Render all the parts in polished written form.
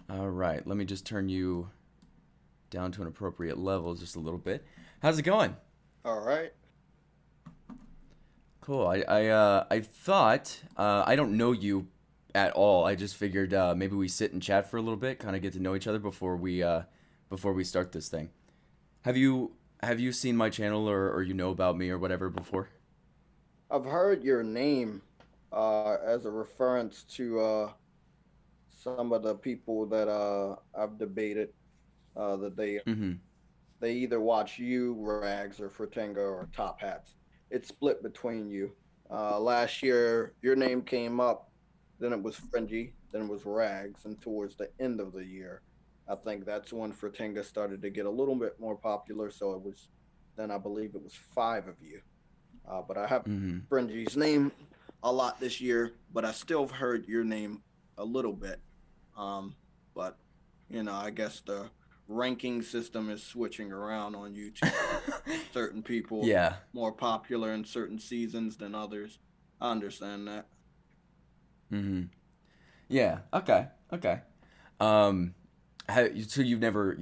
All right, let me just turn you down to an appropriate level just a little bit. How's it going? All right. Cool. I thought I don't know you at all. I just figured maybe we sit and chat for a little bit, kind of get to know each other before we start this thing. Have you have you seen my channel or you know about me or whatever before? I've heard your name as a reference to some of the people that I've debated that Mm-hmm. they either watch you, Rags, or Fratanga or Top Hats. It's split between you. Last year, your name came up, then it was Fringy, then it was Rags, and towards the end of the year, I think that's when Fratanga started to get a little bit more popular. So it was, then I believe it was five of you. But I have Mm-hmm. Fringy's name a lot this year, but I still have heard your name a little bit. Um, but I guess the ranking system is switching around on YouTube. Certain people Yeah. more popular in certain seasons than others. I understand that. Mm-hmm. Yeah. Okay. Okay. Um, so you've never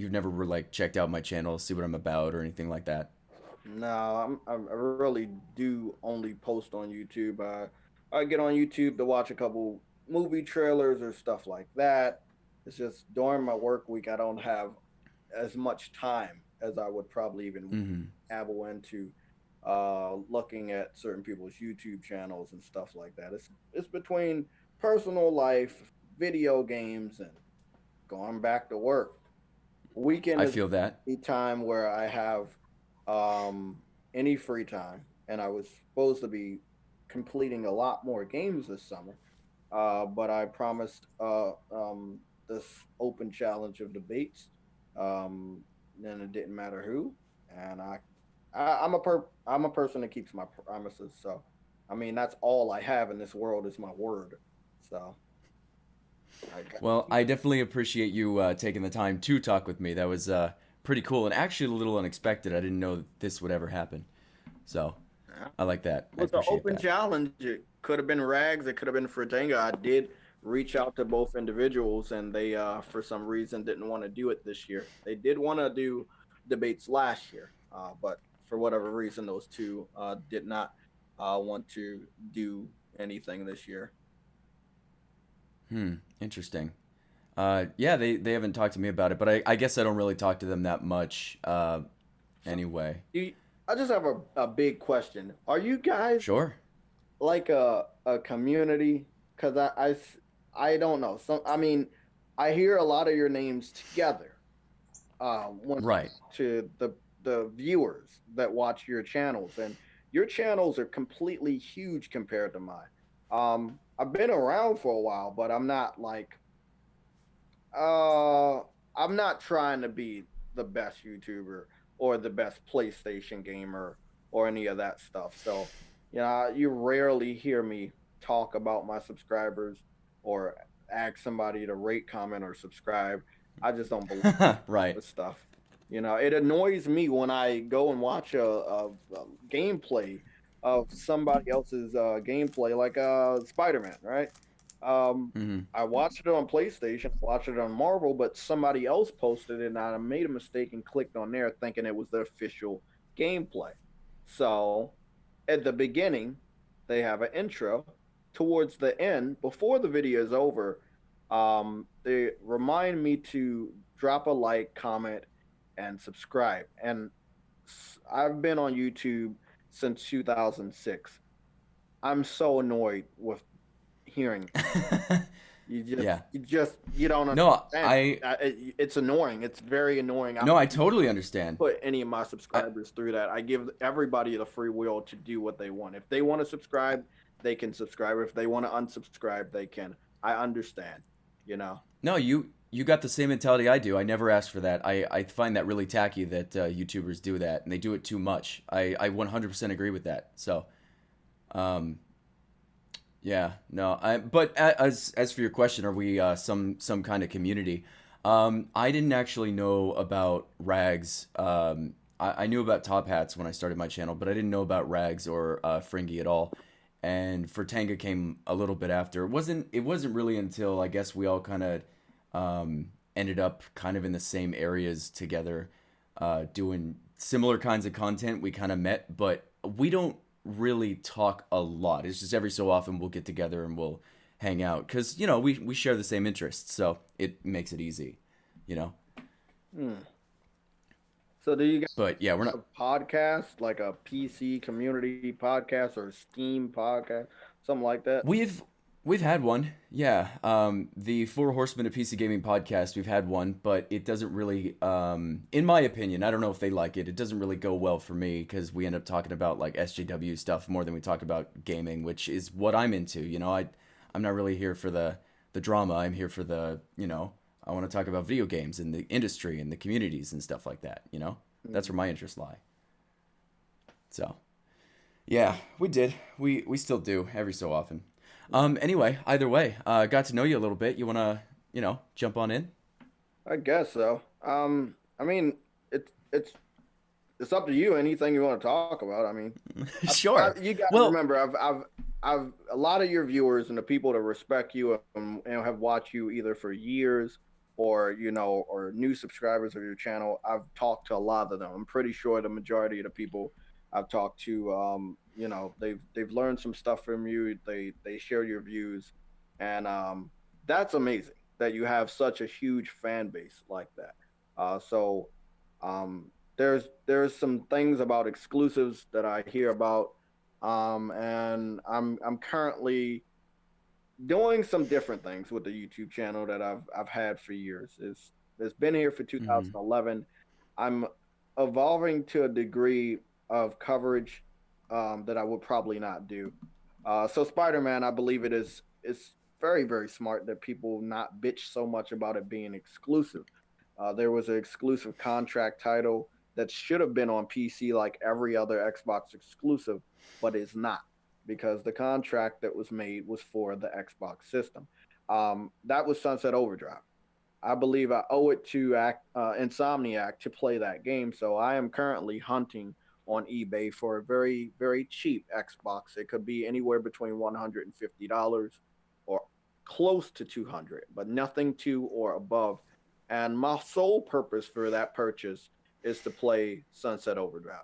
like checked out my channel, see what I'm about or anything like that? No, I really do only post on YouTube. I get on YouTube to watch a couple movie trailers or stuff like that. It's just during my work week, I don't have as much time as I would probably even Mm-hmm. dabble into looking at certain people's YouTube channels and stuff like that. It's between personal life, video games, and going back to work. Weekend I is feel that. the time where I have any free time, and I was supposed to be completing a lot more games this summer. But I promised this open challenge of debates. Then it didn't matter who, and I'm a person that keeps my promises. So, I mean, that's all I have in this world is my word. So I got Well, I definitely appreciate you taking the time to talk with me. That was pretty cool and actually a little unexpected. I didn't know this would ever happen. So yeah. I like that. I Was an appreciate open that. challenge. It could have been Rags. It could have been Fratanga. I did reach out to both individuals, and they, for some reason, didn't want to do it this year. They did want to do debates last year, but for whatever reason, those two did not want to do anything this year. Hmm. Interesting. Yeah, they haven't talked to me about it, but I guess I don't really talk to them that much. So, Anyway. you, I just have a big question. Are you guys Sure. like a community? Because I don't know. I mean, I hear a lot of your names together when I Right. talk to the viewers that watch your channels, and your channels are completely huge compared to mine. I've been around for a while, but uh, I'm not trying to be the best YouTuber or the best PlayStation gamer or any of that stuff. So, you rarely hear me talk about my subscribers or ask somebody to rate, comment, or subscribe. I just don't believe Right. the stuff. It annoys me when I go and watch a gameplay of somebody else's gameplay, like Spider Man, right? Um, Hmm. I watched it on PlayStation, watched it on Marvel, but somebody else posted it, and I made a mistake and clicked on there thinking it was the official gameplay. So at the beginning, they have an intro. Towards the end, before the video is over, they remind me to drop a like, comment, and subscribe. And I've been on YouTube since 2006. I'm so annoyed with hearing Yeah. you don't No, understand. It's annoying. It's very annoying. I no, I don't totally understand. put any of my I subscribers through that. I give everybody the free will to do what they want. If they want to subscribe, they can subscribe. If they want to unsubscribe, they can. I understand. You know. no, you got the same mentality I do. I never asked for that. I find that really tacky that YouTubers do that and they do it too much. I 100% agree with that. So, um, yeah, no. But as for your question, are we some kind of community? I didn't actually know about Rags. I knew about Top Hats when I started my channel, but I didn't know about Rags or Fringy at all. And Fertanga came a little bit after. It wasn't really until I guess we all kind of ended up kind of in the same areas together, doing similar kinds of content. We kind of met, but we don't really talk a lot. It's just every so often we'll get together and we'll hang out because we share the same interests, so it makes it easy, you know. Hmm. So do you guys But yeah, we're have not. a podcast, like a PC community podcast or Steam podcast, something like that? We've had one, yeah. The Four Horsemen of PC Gaming podcast, we've had one, but it doesn't really, in my opinion, I don't know if they like it. It doesn't really go well for me because we end up talking about like SJW stuff more than we talk about gaming, which is what I'm into. I'm not really here for the drama. I'm here for I want to talk about video games and the industry and the communities and stuff like that. That's where Hmm. my interests lie. So. Yeah, we did. We still do every so often. Anyway, either way, got to know you a little bit. You wanna, jump on in? I guess so. I mean, it's it's up to you. Anything you want to talk about. I mean, Sure. you got to Well, remember, I've a lot of your viewers and the people that respect you and have watched you either for years or or new subscribers of your channel. I've talked to a lot of them. I'm pretty sure the majority of the people I've talked to, they've learned some stuff from you. They share your views, and that's amazing that you have such a huge fan base like that. So there's some things about exclusives that I hear about, and I'm currently doing some different things with the YouTube channel that I've had for years. It's been here for mhm, 2011. I'm evolving to a degree of coverage that I would probably not do. So Spider-Man, I believe it's very very smart that people not bitch so much about it being exclusive. There was an exclusive contract title that should have been on PC like every other Xbox exclusive, but is not because the contract that was made was for the Xbox system. That was Sunset Overdrive. I believe I owe it to Insomniac to play that game, so I am currently hunting on eBay for a very, very cheap Xbox. It could be anywhere between $150 or close to 200, but nothing to or above. And my sole purpose for that purchase is to play Sunset Overdrive.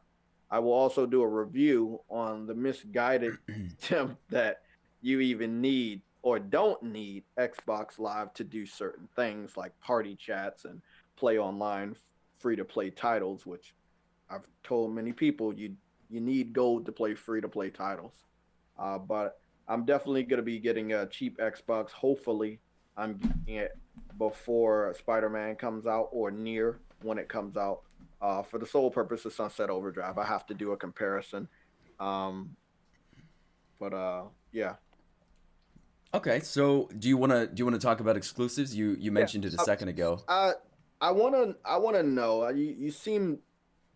I will also do a review on the misguided attempt that you even need or don't need Xbox Live to do certain things like party chats and play online free to play titles, which I've told many people you need gold to play free to play titles. But I'm definitely going to be getting a cheap Xbox. Hopefully, I'm getting it before Spider Man comes out or near when it comes out. For the sole purpose of Sunset Overdrive, I have to do a comparison. Um, but yeah, okay. So, do you wanna talk about exclusives? You yeah. mentioned it a So second ago. I I wanna know. You seem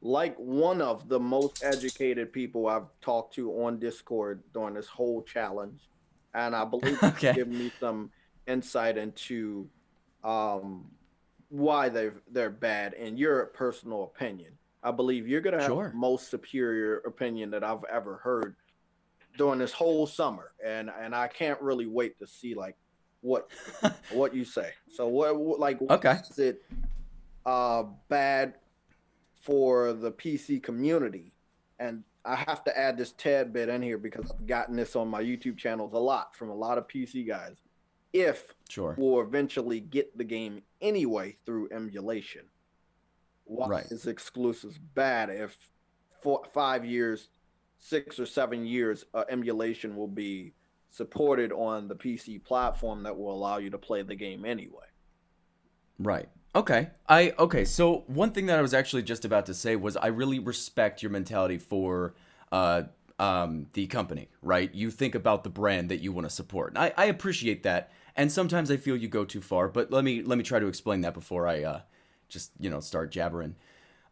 like one of the most educated people I've talked to on Discord during this whole challenge, and I believe you Okay. give me some insight into um, why they're bad in your personal opinion. I believe you're gonna have the Sure. most superior opinion that I've ever heard during this whole summer, and I can't really wait to see like what what you say. So like why Okay. is it bad for the PC community? And I have to add this tad bit in here because I've gotten this on my YouTube channels a lot from a lot of PC guys. If Sure. we'll eventually get the game anyway through emulation, why Right. is exclusives bad if 5 years, 6 or 7 years, emulation will be supported on the PC platform that will allow you to play the game anyway? Right. Okay. So one thing that I was actually just about to say was I really respect your mentality for uh the company, right? You think about the brand that you want to support. And I appreciate that. And sometimes I feel you go too far, but let me try to explain that before I just, start jabbering.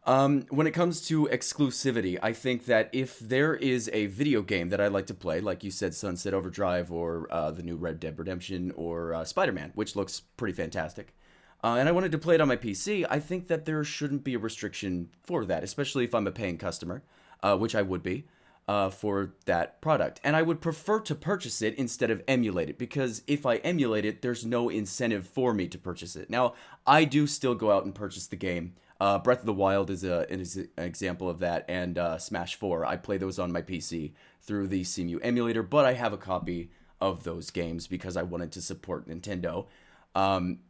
When it comes to exclusivity, I think that if there is a video game that I like to play, like you said, Sunset Overdrive or the new Red Dead Redemption or Spider Man, which looks pretty fantastic, and I wanted to play it on my PC, I think that there shouldn't be a restriction for that, especially if I'm a paying customer, which I would be. for that product. And I would prefer to purchase it instead of emulate it, because if I emulate it, there's no incentive for me to purchase it. Now, I do still go out and purchase the game. Breath of the Wild is an example of that, and Smash 4. I play those on my PC through the CMU emulator, but I have a copy of those games because I wanted to support Nintendo. Um,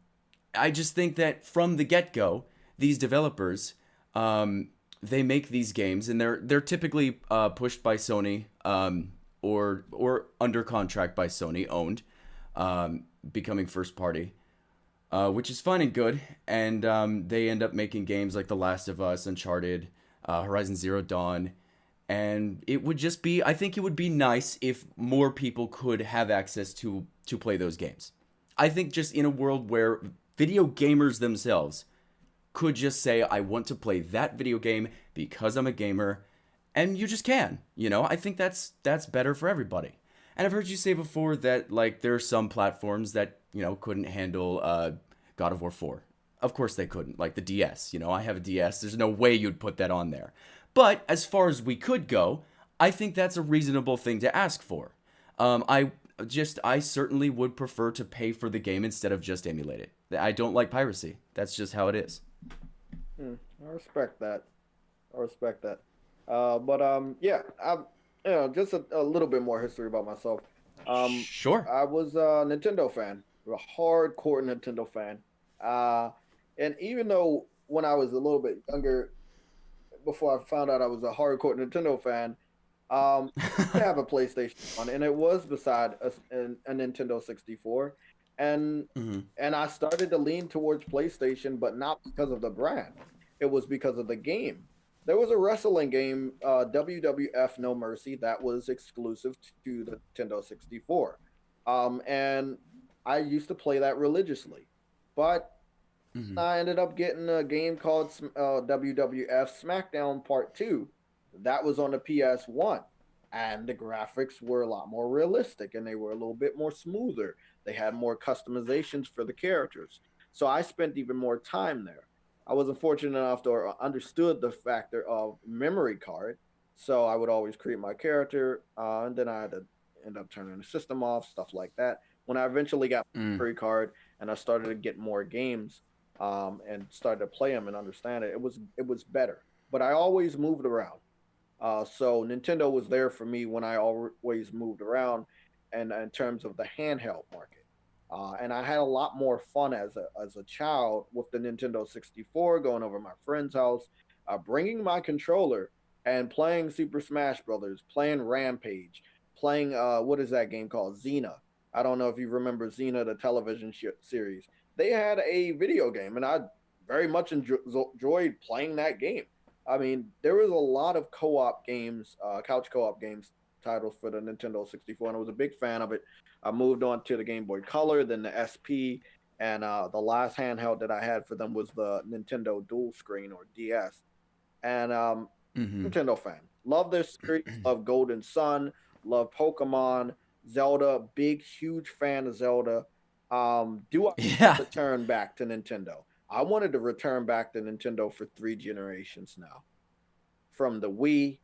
I just think that from the get-go, these developers, they make these games, and they're typically pushed by Sony, or under contract by Sony, owned, becoming first party, which is fine and good. And they end up making games like The Last of Us, Uncharted, Horizon Zero Dawn, and it would just be, I think it would be nice if more people could have access to play those games. I think just in a world where video gamers themselves could just say, I want to play that video game because I'm a gamer, and you just can. I think that's better for everybody. And I've heard you say before that, like, there are some platforms that couldn't handle God of War 4. Of course they couldn't, like the DS. I have a DS. There's no way you'd put that on there. But as far as we could go, I think that's a reasonable thing to ask for. I certainly would prefer to pay for the game instead of just emulate it. I don't like piracy. That's just how it is. I respect that. I respect that. But yeah, just a little bit more history about myself. Sure. I was a Nintendo fan, a hardcore Nintendo fan. And even though when I was a little bit younger, before I found out I was a hardcore Nintendo fan, I have a PlayStation 1, and it was beside a Nintendo 64, and Hmm. I started to lean towards PlayStation, but not because of the brand. It was because of the game. There was a wrestling game, WWF No Mercy, that was exclusive to the Nintendo 64, and I used to play that religiously. But Hmm. I ended up getting a game called WWF SmackDown Part 2. That was on the PS1. And the graphics were a lot more realistic and they were a little bit more smoother. They had more customizations for the characters. So I spent even more time there. I wasn't fortunate enough to understood the factor of memory card. So I would always create my character, and then I had to end up turning the system off, stuff like that. When I eventually got Mm. my memory card and I started to get more games, and started to play them and understand it, it was better. But I always moved around. So Nintendo was there for me when I always moved around, and in terms of the handheld market. And I had a lot more fun as a child with the Nintendo 64, going over my friend's house, bringing my controller and playing Super Smash Brothers, playing Rampage, playing what is that game called, Xena. I don't know if you remember Xena, the television series. They had a video game, and I very much enjoyed playing that game. I mean, there was a lot of co-op games, couch co-op games titles for the Nintendo 64, and I was a big fan of it. I moved on to the Game Boy Color, then the SP, and the last handheld that I had for them was the Nintendo Dual Screen, or DS. And Hmm. Nintendo fan, love this series, love Golden Sun, love Pokemon, Zelda, big huge fan of Zelda. Do I Yeah. return back to Nintendo? I wanted to return back to Nintendo for 3 generations now, from the Wii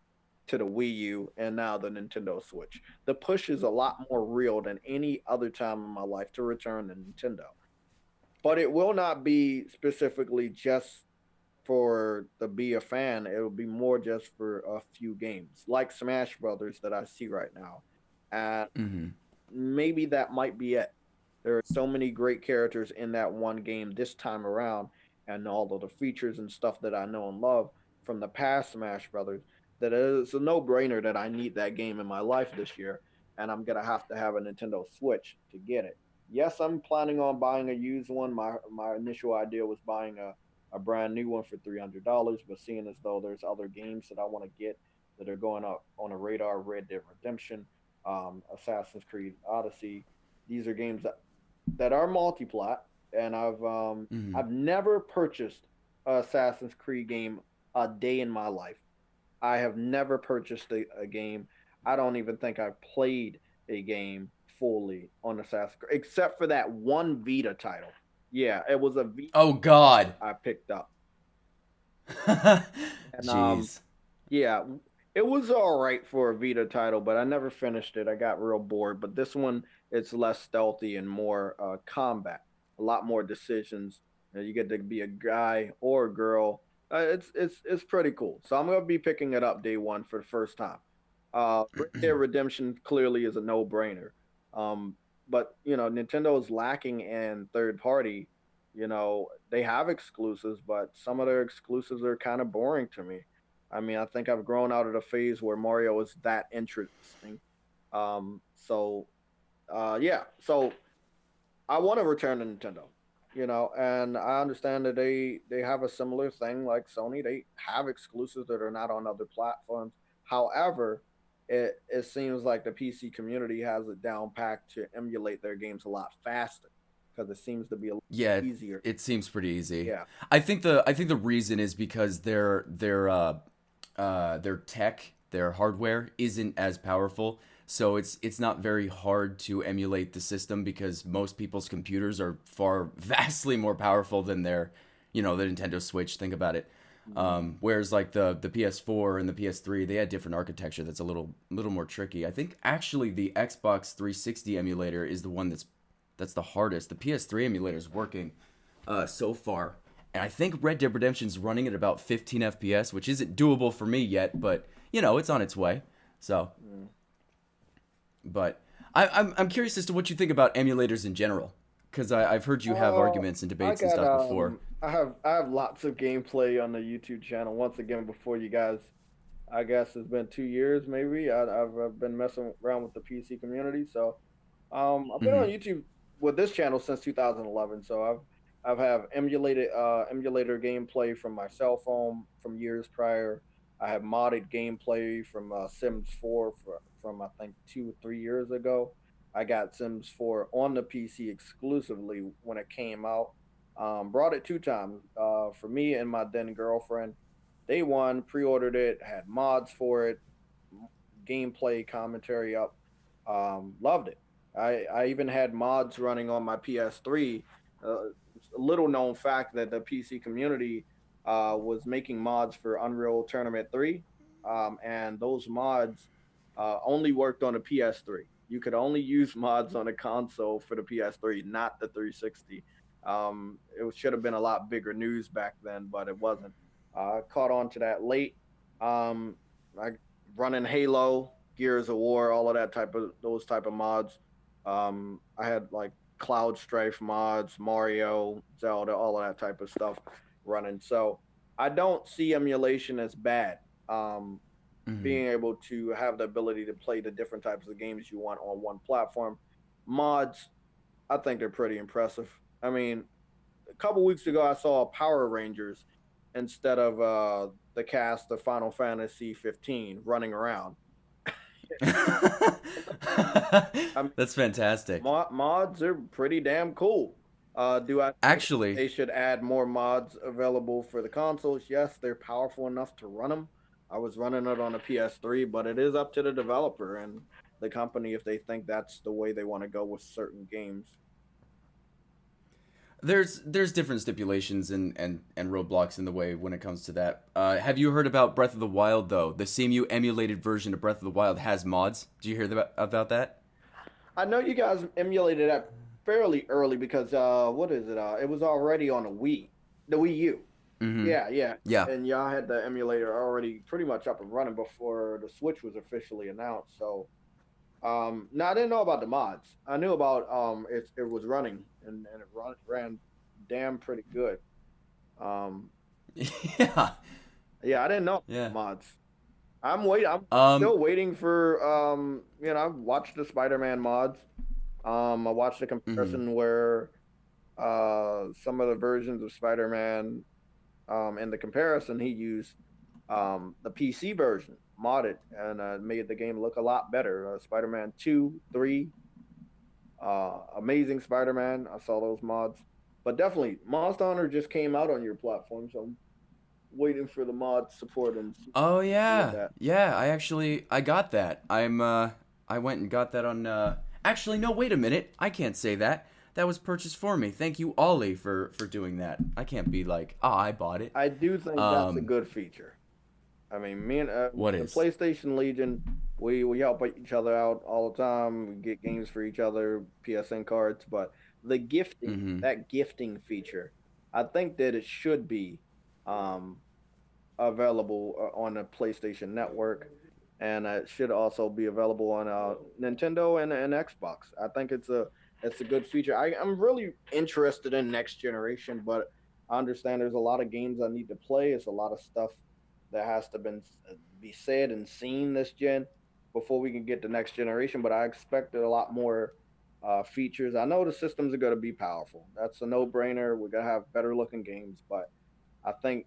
to the Wii U and now the Nintendo Switch. The push is a lot more real than any other time in my life to return to Nintendo. But it will not be specifically just for the be a fan. It will be more just for a few games like Smash Brothers that I see right now. And Hmm. maybe that might be it. There are so many great characters in that one game this time around, and all of the features and stuff that I know and love from the past Smash Brothers, that it's a no-brainer that I need that game in my life this year, and I'm gonna have to have a Nintendo Switch to get it. Yes, I'm planning on buying a used one. My initial idea was buying a brand new one for $300, but seeing as though there's other games that I want to get that are going up on a radar, Red Dead Redemption, Assassin's Creed Odyssey. These are games that are multi-plat, and Hmm. I've never purchased a Assassin's Creed game a day in my life. I have never purchased a game. I don't even think I've played a game fully on Assassin's Creed, except for that one Vita title. Yeah, it was a Vita Oh God. I picked up, and Jeez. yeah. It was all right for a Vita title, but I never finished it. I got real bored. But this one, it's less stealthy and more combat. A lot more decisions. You get to be a guy or a girl. It's pretty cool. So I'm gonna be picking it up day one for the first time. Red Dead Redemption clearly is a no brainer. Um, but Nintendo is lacking in third party. They have exclusives, but some of their exclusives are kind of boring to me. I mean, I think I've grown out of the phase where Mario is that interesting. Yeah. So I want to return to Nintendo, and I understand that they have a similar thing like Sony. They have exclusives that are not on other platforms. However, it seems like the PC community has it down packed to emulate their games a lot faster because it seems to be a lot Yeah, easier. it seems pretty easy. Yeah. I think the reason is because their tech, their hardware isn't as powerful. So it's not very hard to emulate the system because most people's computers are far vastly more powerful than the Nintendo Switch. Think about it. Mhm. Whereas like the PS4 and the PS3, they had different architecture that's a little more tricky. I think actually the Xbox 360 emulator is the one that's the hardest. The PS3 emulator is working so far, and I think Red Dead Redemption's running at about 15 FPS, which isn't doable for me yet, but it's on its way. So, Mm. but I'm curious as to what you think about emulators in general, because I've heard you have Uh, arguments and I debates and got stuff before. I have lots of gameplay on the YouTube channel. Once again, before you guys, I guess it's been 2 years maybe. I've been messing around with the PC community, so I've been on Hmm. YouTube with this channel since 2011. So I've have emulator gameplay from my cell phone from years prior. I have modded gameplay from Sims 4 from I think 2 or 3 years ago. I got Sims 4 on the PC exclusively when it came out. Brought it two times for me and my then girlfriend. Day one, pre-ordered it, had mods for it, gameplay commentary up. Loved it. I even had mods running on my PS3. A little known fact that the PC community was making mods for Unreal Tournament 3, and those mods only worked on the PS3. You could only use mods on a console for the PS3, not the 360. It should have been a lot bigger news back then, but it wasn't. Caught on to that late. I running Halo, Gears of War, all of that type of those type of mods. I had like Cloud Strife mods, Mario, Zelda, all of that type of stuff running. So I don't see emulation as bad. Um, Hmm. Being able to have the ability to play the different types of games you want on one platform. Mods, I think they're pretty impressive. I mean, a couple weeks ago, I saw Power Rangers instead of the cast of Final Fantasy 15 running around. I mean, That's fantastic. mods are pretty damn cool. Do I think Actually, they should add more mods available for the consoles? Yes, they're powerful enough to run them. I was running it on a PS3, but it is up to the developer and the company if they think that's the way they want to go with certain games. there's different stipulations and roadblocks in the way when it comes to that. Have you heard about Breath of the Wild though? The CMU emulated version of Breath of the Wild has mods. Do you hear about that? I know you guys emulated that fairly early because what is it? It was already on the Wii U. Mm-hmm. Yeah, yeah. Yeah. And y'all had the emulator already pretty much up and running before the Switch was officially announced. So, now I didn't know about the mods. I knew about it was running and ran damn pretty good. Um, Yeah. yeah, I didn't know Yeah. mods. I'm Um. still waiting for I've watched the Spider-Man mods. I watched a Mhm. comparison where some of the versions of Spider-Man in the comparison he used the PC version modded and made the game look a lot better. Spider-Man 2, 3, Amazing Spider-Man. I saw those mods. But definitely, Monster Hunter just came out on your platform, so I'm waiting for the mod support and Oh with yeah. that. Yeah. I got that. I went and got that on. Actually, no. Wait a minute. I can't say that. That was purchased for me. Thank you, Ollie, for doing that. I can't be like, ah, I bought it. I do think that's a Um. good feature. I mean, me and What the is? PlayStation Legion, we help each other out all the time. We get games for each other, PSN cards, but the gifting, Mm-hmm. that gifting feature, I think that it should be um, available on the PlayStation Network, and it should also be available on Nintendo and Xbox. I think it's a good feature. I'm really interested in next generation, but I understand there's a lot of games I need to play. It's a lot of stuff that has to be said and seen this gen before we can get to next generation. But I expected a lot more features. I know the systems are going to be powerful. That's a no brainer. We're gonna have better looking games, but I think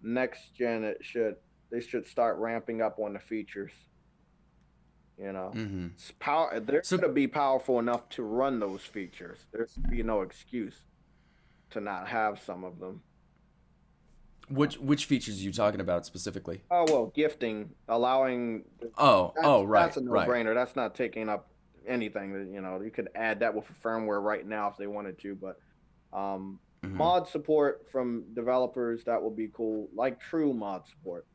next gen they should start ramping up on the features. You know, Mm-hmm. it's power. They're So gonna be powerful enough to run those features. There should be no excuse to not have some of them. which features are you talking about specifically? Oh well, gifting, allowing Oh, that's right, a no right. brainer. That's not taking up anything. You could add that with a firmware right now if they wanted to, but um, Mm-hmm. mod support from developers that would be cool, like true mod support.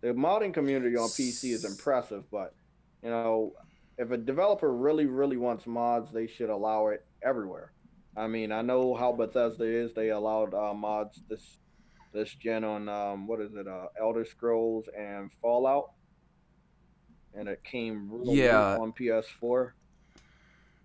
The modding community on PC is S- impressive, but you know, if a developer really wants mods, they should allow it everywhere. I mean, I know how Bethesda is; they allowed mods this gen on what is it, Elder Scrolls and Fallout, and it came real late yeah. on PS4.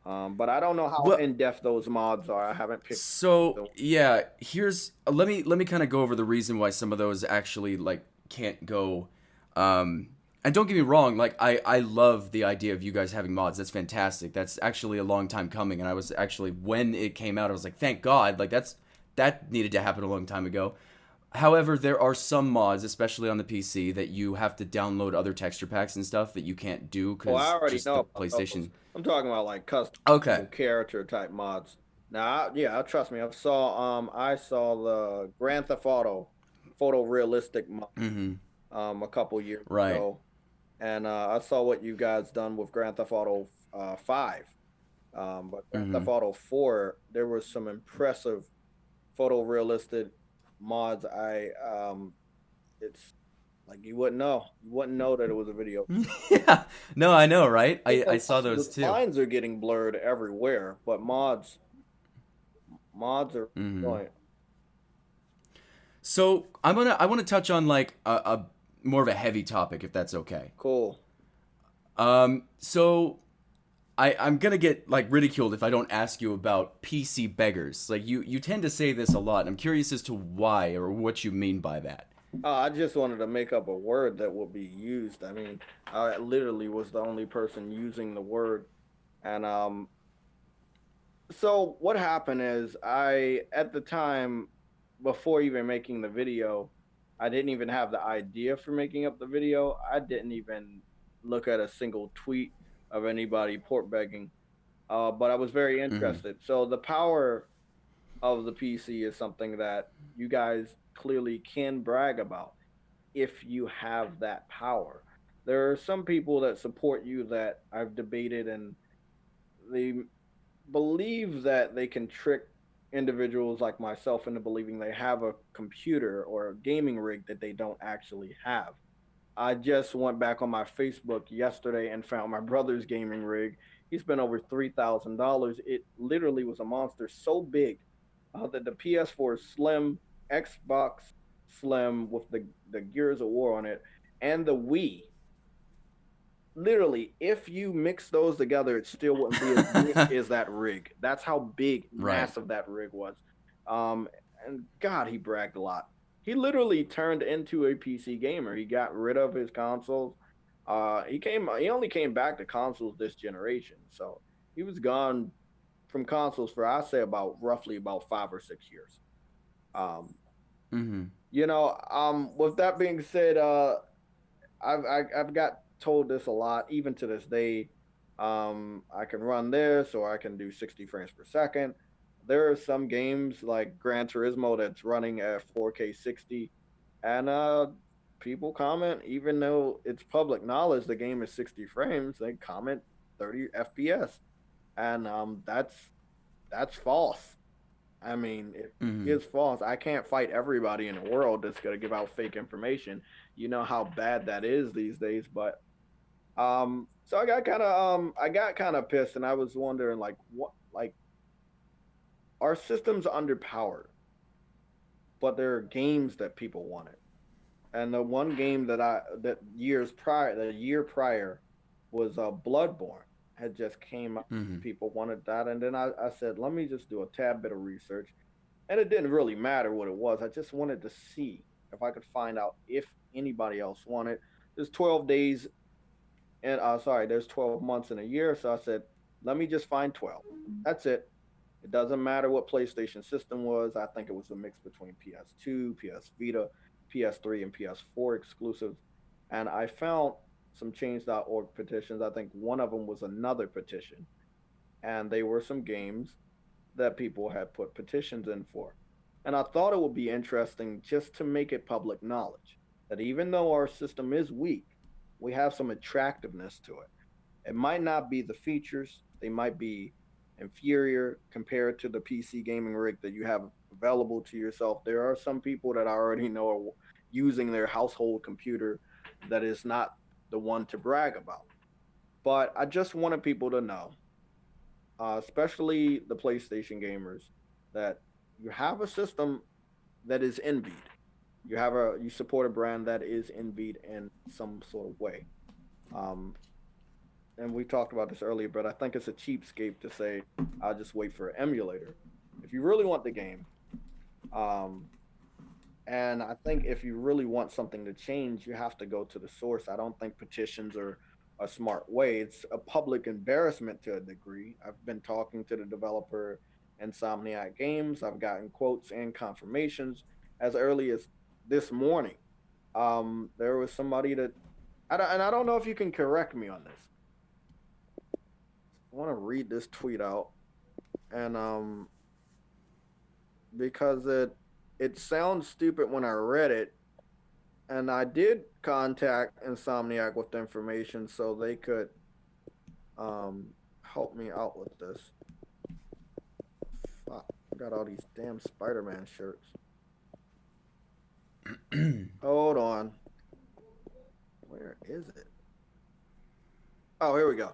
But I don't know how Well, in depth those mods are. I haven't picked so the. yeah, here's let me kind of go over the reason why some of those actually like can't go. Um, and don't get me wrong, like I love the idea of you guys having mods. That's fantastic. That's actually a long time coming, and I was actually when it came out, I was like, thank God, like that needed to happen a long time ago. However, there are some mods, especially on the PC, that you have to download other texture packs and stuff that you can't do Oh, I because already just know the about those. PlayStation. I'm talking about like Okay. customizable character type mods. Now, yeah, trust me. I saw the Grand Theft Auto photorealistic mod Mm-hmm. a couple years Right. ago, and I saw what you guys done with Grand Theft Auto 5. But Grand Mm-hmm. Theft Auto 4, there was some impressive photorealistic mods. It's like you wouldn't know that it was a video. Yeah. No, I know, right? I saw The those too. lines are getting blurred everywhere, but mods are Mm-hmm. going So I want to touch on like a more of a heavy topic, if that's okay. cool. So I'm gonna get like ridiculed if I don't ask you about PC beggars. Like you tend to say this a lot. And I'm curious as to why or what you mean by that. I just wanted to make up a word that would be used. I mean, I literally was the only person using the word, and so what happened is I at the time before even making the video, I didn't even have the idea for making up the video. I didn't even look at a single tweet of anybody port begging. But I was very Mm-hmm. interested. So the power of the PC is something that you guys clearly can brag about if you have that power. There are some people that support you that I've debated, and they believe that they can trick individuals like myself into believing they have a computer or a gaming rig that they don't actually have. I just went back on my Facebook yesterday and found my brother's gaming rig. He spent over $3,000. It literally was a monster so big that the PS4 Slim, Xbox Slim with the Gears of War on it, and the Wii. Literally, if you mix those together, it still wouldn't be as big as that rig. That's how big, Right. massive that rig was. Um, and God, he bragged a lot. He literally turned into a PC gamer. He got rid of his consoles. He only came back to consoles this generation. So he was gone from consoles for I say about roughly about 5 or 6 years. Um, Mm-hmm. with that being said, I've got told this a lot, even to this day. I can run this, or I can do 60 frames per second. There are some games like Gran Turismo that's running at 4K 60, and people comment, even though it's public knowledge the game is 60 frames, they comment 30 FPS, and that's false. I mean, it Hmm. is false. I can't fight everybody in the world that's gonna give out fake information. You know how bad that is these days. But so I got kind of pissed, and I was wondering like what like our system's underpowered, but there are games that people wanted. And the one game the year prior was Bloodborne had just came out. Hmm. People wanted that, and then I said, let me just do a tad bit of research, and it didn't really matter what it was. I just wanted to see if I could find out if anybody else wanted. There's 12 days, and there's 12 months in a year, so I said, let me just find 12. That's it. It doesn't matter what PlayStation system was. I think it was a mix between PS2, PS Vita, PS3, and PS4 exclusives. And I found some change.org petitions. I think one of them was another petition. And they were some games that people had put petitions in for. And I thought it would be interesting just to make it public knowledge that even though our system is weak, we have some attractiveness to it. It might not be the features, they might be inferior compared to the PC gaming rig that you have available to yourself. There are some people that I already know are using their household computer that is not the one to brag about. But I just wanted people to know, especially the PlayStation gamers, that you have a system that is envied. You support a brand that is envied in some sort of way. Um, and we talked about this earlier, but I think it's a cheapskate to say I'll just wait for an emulator. If you really want the game, um, and I think if you really want something to change, you have to go to the source. I don't think petitions are a smart way. It's a public embarrassment to a degree. I've been talking to the developer Insomniac Games. I've gotten quotes and confirmations as early as this morning. There was somebody that, and I don't know if you can correct me on this. I want to read this tweet out, and because it sounds stupid when I read it, and I did contact Insomniac with the information so they could um help me out with this. Fuck, I got all these damn Spider-Man shirts. Hold on, where is it? Oh, here we go.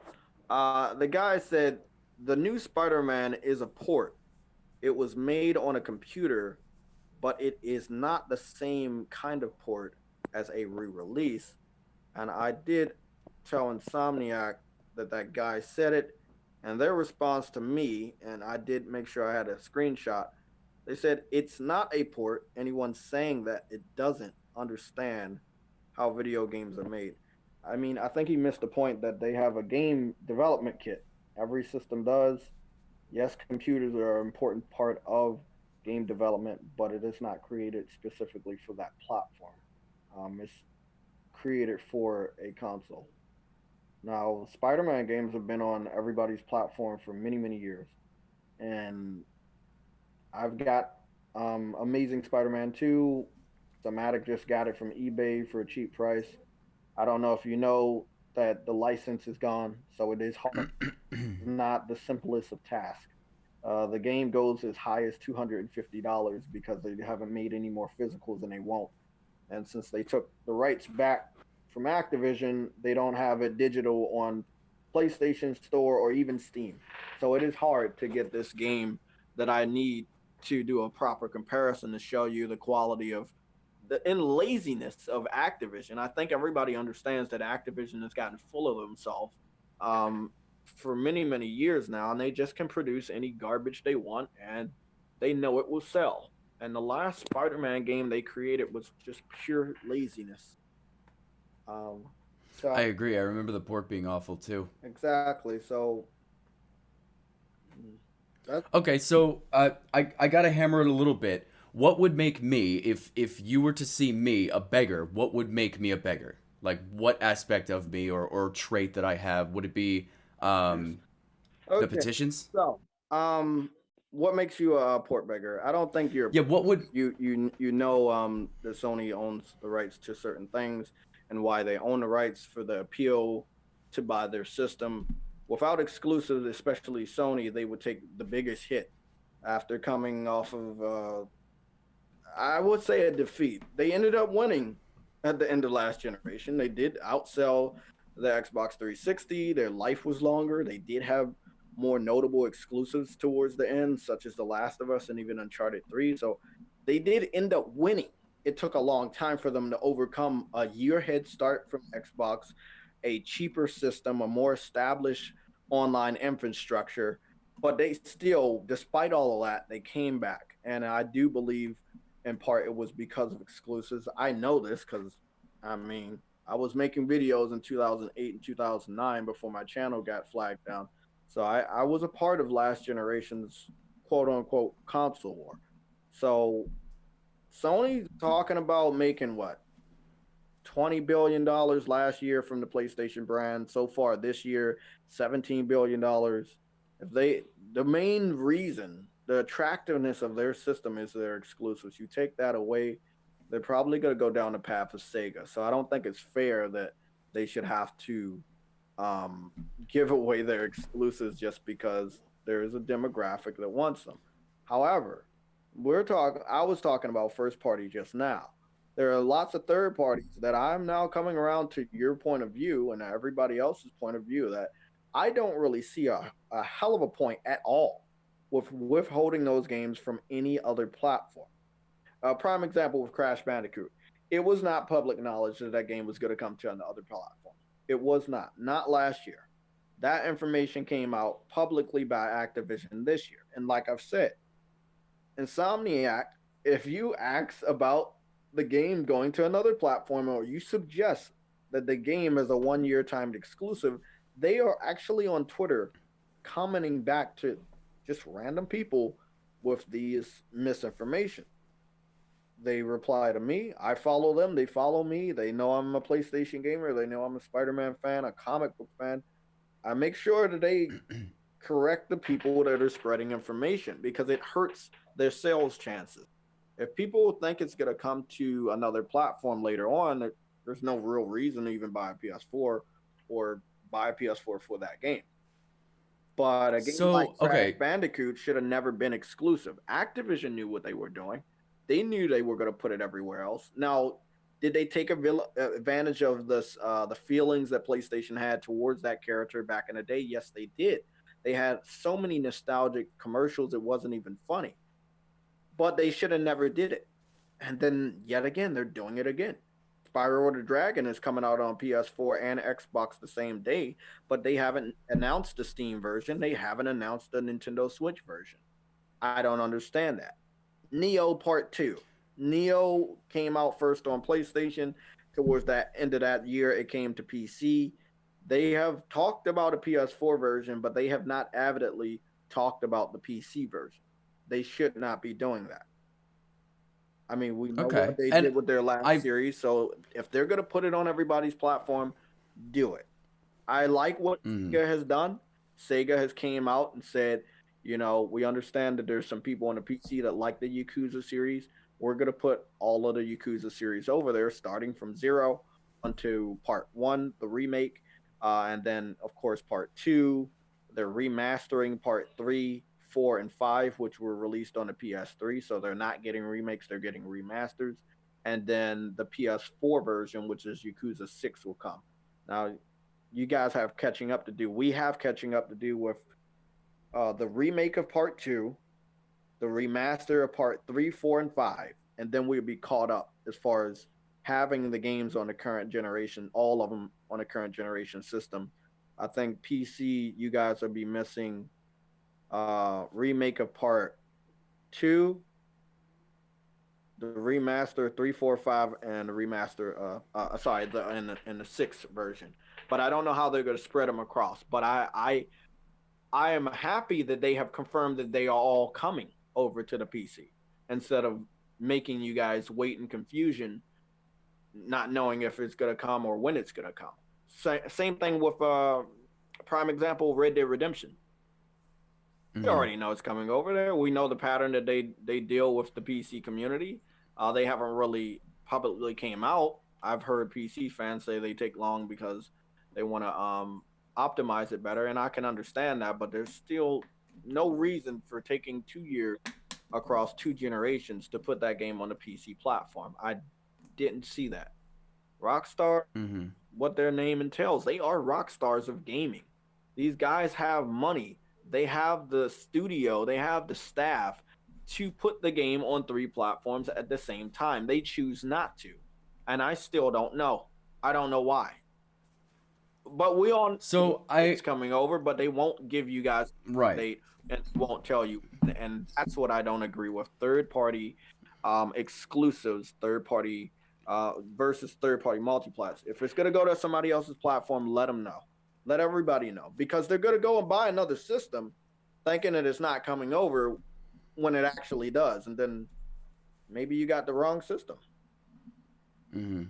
The guy said the new Spider-Man is a port. It was made on a computer, but it is not the same kind of port as a re-release. And I did tell Insomniac that that guy said it, and their response to me, and I did make sure I had a screenshot. They said it's not a port. Anyone saying that it doesn't understand how video games are made. I mean, I think he missed the point that they have a game development kit. Every system does. Yes, computers are an important part of game development, but it is not created specifically for that platform. It's created for a console. Now, Spider-Man games have been on everybody's platform for many, many years, and I've got Amazing Spider-Man 2. Some addict just got it from eBay for a cheap price. I don't know if you know that the license is gone, so it is hard. It's not the simplest of tasks. The game goes as high as $250 because they haven't made any more physicals and they won't. And since they took the rights back from Activision, they don't have it digital on PlayStation Store or even Steam. So it is hard to get this game that I need to do a proper comparison to show you the quality of the in laziness of Activision. I think everybody understands that Activision has gotten full of themselves um, for many, many years now, and they just can produce any garbage they want, and they know it will sell. And the last Spider-Man game they created was just pure laziness. Um, I so agree. I remember the port being awful too. exactly. So mm, that's Okay, so I gotta hammer it a little bit. What would make me, if you were to see me a beggar, what would make me a beggar? Like what aspect of me or trait that I have would it be? Um, the okay. petitions? So, um, what makes you a port beggar? I don't think you're Yeah. What would? you know that Sony owns the rights to certain things and why they own the rights for the appeal to buy their system. Without exclusives, especially Sony, they would take the biggest hit. after coming off of I would say a defeat. They ended up winning at the end of last generation. They did outsell the Xbox 360. Their life was longer. They did have more notable exclusives towards the end, such as The Last of Us and even Uncharted 3. So they did end up winning. It took a long time for them to overcome a year head start from Xbox, a cheaper system, a more established online infrastructure. But they still, despite all of that, they came back. And I do believe in part it was because of exclusives. I know this because I mean I was making videos in 2008 and 2009 before my channel got flagged down. So I was a part of last generation's quote unquote console war. So Sony's talking about making what, $20 billion last year from the PlayStation brand. So far this year, $17 billion. If they, the main reason, the attractiveness of their system is their exclusives. You take that away, they're probably going to go down the path of Sega. So I don't think it's fair that they should have to um, give away their exclusives just because there is a demographic that wants them. However, we're talking. I was talking about first party just now. There are lots of third parties that I'm now coming around to your point of view and everybody else's point of view that I don't really see a hell of a point at all with withholding those games from any other platform. A prime example with Crash Bandicoot. It was not public knowledge that that game was going to come to another platform. It was not. Not last year. That information came out publicly by Activision this year. And like I've said, Insomniac, if you ask about the game going to another platform or you suggest that the game is a 1 year timed exclusive, they are actually on Twitter commenting back to just random people with these misinformation. They reply to me. I follow them. They follow me. They know I'm a PlayStation gamer. They know I'm a Spider-Man fan, a comic book fan. I make sure that they correct the people that are spreading information because it hurts their sales chances. If people think it's going to come to another platform later on, there's no real reason to even buy a PS4 or buy a PS4 for that game. But a game like So, Crash okay. Bandicoot should have never been exclusive. Activision knew what they were doing. They knew they were going to put it everywhere else. Now, did they take advantage of the feelings that PlayStation had towards that character back in the day? Yes, they did. They had so many nostalgic commercials it wasn't even funny. But they should have never did it. And then yet again, they're doing it again. Spyro the Dragon is coming out on PS4 and Xbox the same day, but they haven't announced the Steam version. They haven't announced the Nintendo Switch version. I don't understand that. Neo Part 2. Neo came out first on PlayStation. Towards that end of that year, it came to PC. They have talked about a PS4 version, but they have not avidly talked about the PC version. They should not be doing that. I mean, we know what Okay. they And did with their last I series, so if they're gonna put it on everybody's platform, do it. I like what mm, Sega has done. Sega has came out and said, we understand that there's some people on the PC that like the Yakuza series. We're gonna put all of the Yakuza series over there, starting from zero onto part one, the remake, and then of course part two. They're remastering part three, four, and five, which were released on the PS3. So they're not getting remakes; they're getting remasters. And then the PS4 version, which is Yakuza 6, will come. Now, you guys have catching up to do. We have catching up to do with the remake of Part 2, the remaster of Part 3, 4, and 5, and then we'll be caught up as far as having the games on the current generation, all of them on the current generation system. I think PC, you guys will be missing remake of Part 2, the remaster 3, 4, 5, and the remaster sorry, the sixth version. But I don't know how they're going to spread them across. But I am happy that they have confirmed that they are all coming over to the PC instead of making you guys wait in confusion, not knowing if it's going to come or when it's going to come. Same thing with prime example, Red Dead Redemption. We mm, already know it's coming over there. We know the pattern that they deal with the PC community. They haven't really publicly came out. I've heard PC fans say they take long because they want to optimize it better, and I can understand that. But there's still no reason for taking 2 years across two generations to put that game on the PC platform. I didn't see that. Rockstar, Mm-hmm. what their name entails, they are rock stars of gaming. These guys have money. They have the studio, they have the staff to put the game on three platforms at the same time. They choose not to. And I still don't know. I don't know why. But we all know So it's I coming over, but they won't give you guys a right. date and won't tell you. And that's what I don't agree with. Third party exclusives, third party versus third party multiplats. If it's gonna go to somebody else's platform, let them know. Let everybody know because they're gonna go and buy another system, thinking that it's not coming over when it actually does, and then maybe you got the wrong system. Mm-hmm.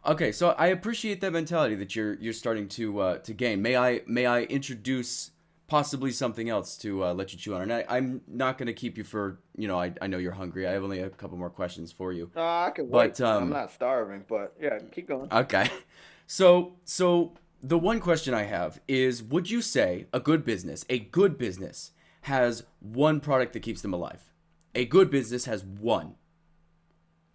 Okay, so I appreciate that mentality that you're starting to gain. May I introduce possibly something else to let you chew on? And I'm not going to keep you for I know you're hungry. I have only a couple more questions for you, I can wait. but I'm not starving, but yeah, keep going. okay. So the one question I have is: would you say a good business has one product that keeps them alive? A good business has one.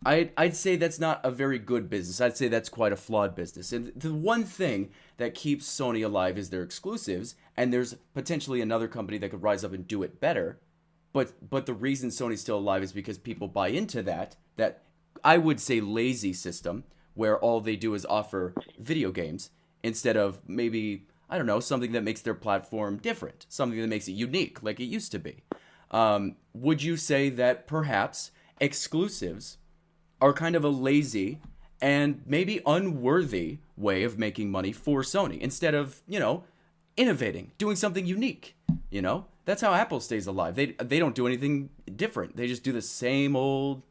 I'd say that's not a very good business. I'd say that's quite a flawed business. And the one thing that keeps Sony alive is their exclusives, and there's potentially another company that could rise up and do it better. But the reason Sony's still alive is because people buy into that I would say lazy system where all they do is offer video games instead of maybe I don't know something that makes their platform different, something that makes it unique like it used to be. Would you say that perhaps exclusives are kind of a lazy and maybe unworthy way of making money for Sony instead of, innovating, doing something unique, That's how Apple stays alive. They don't do anything different. They just do the same old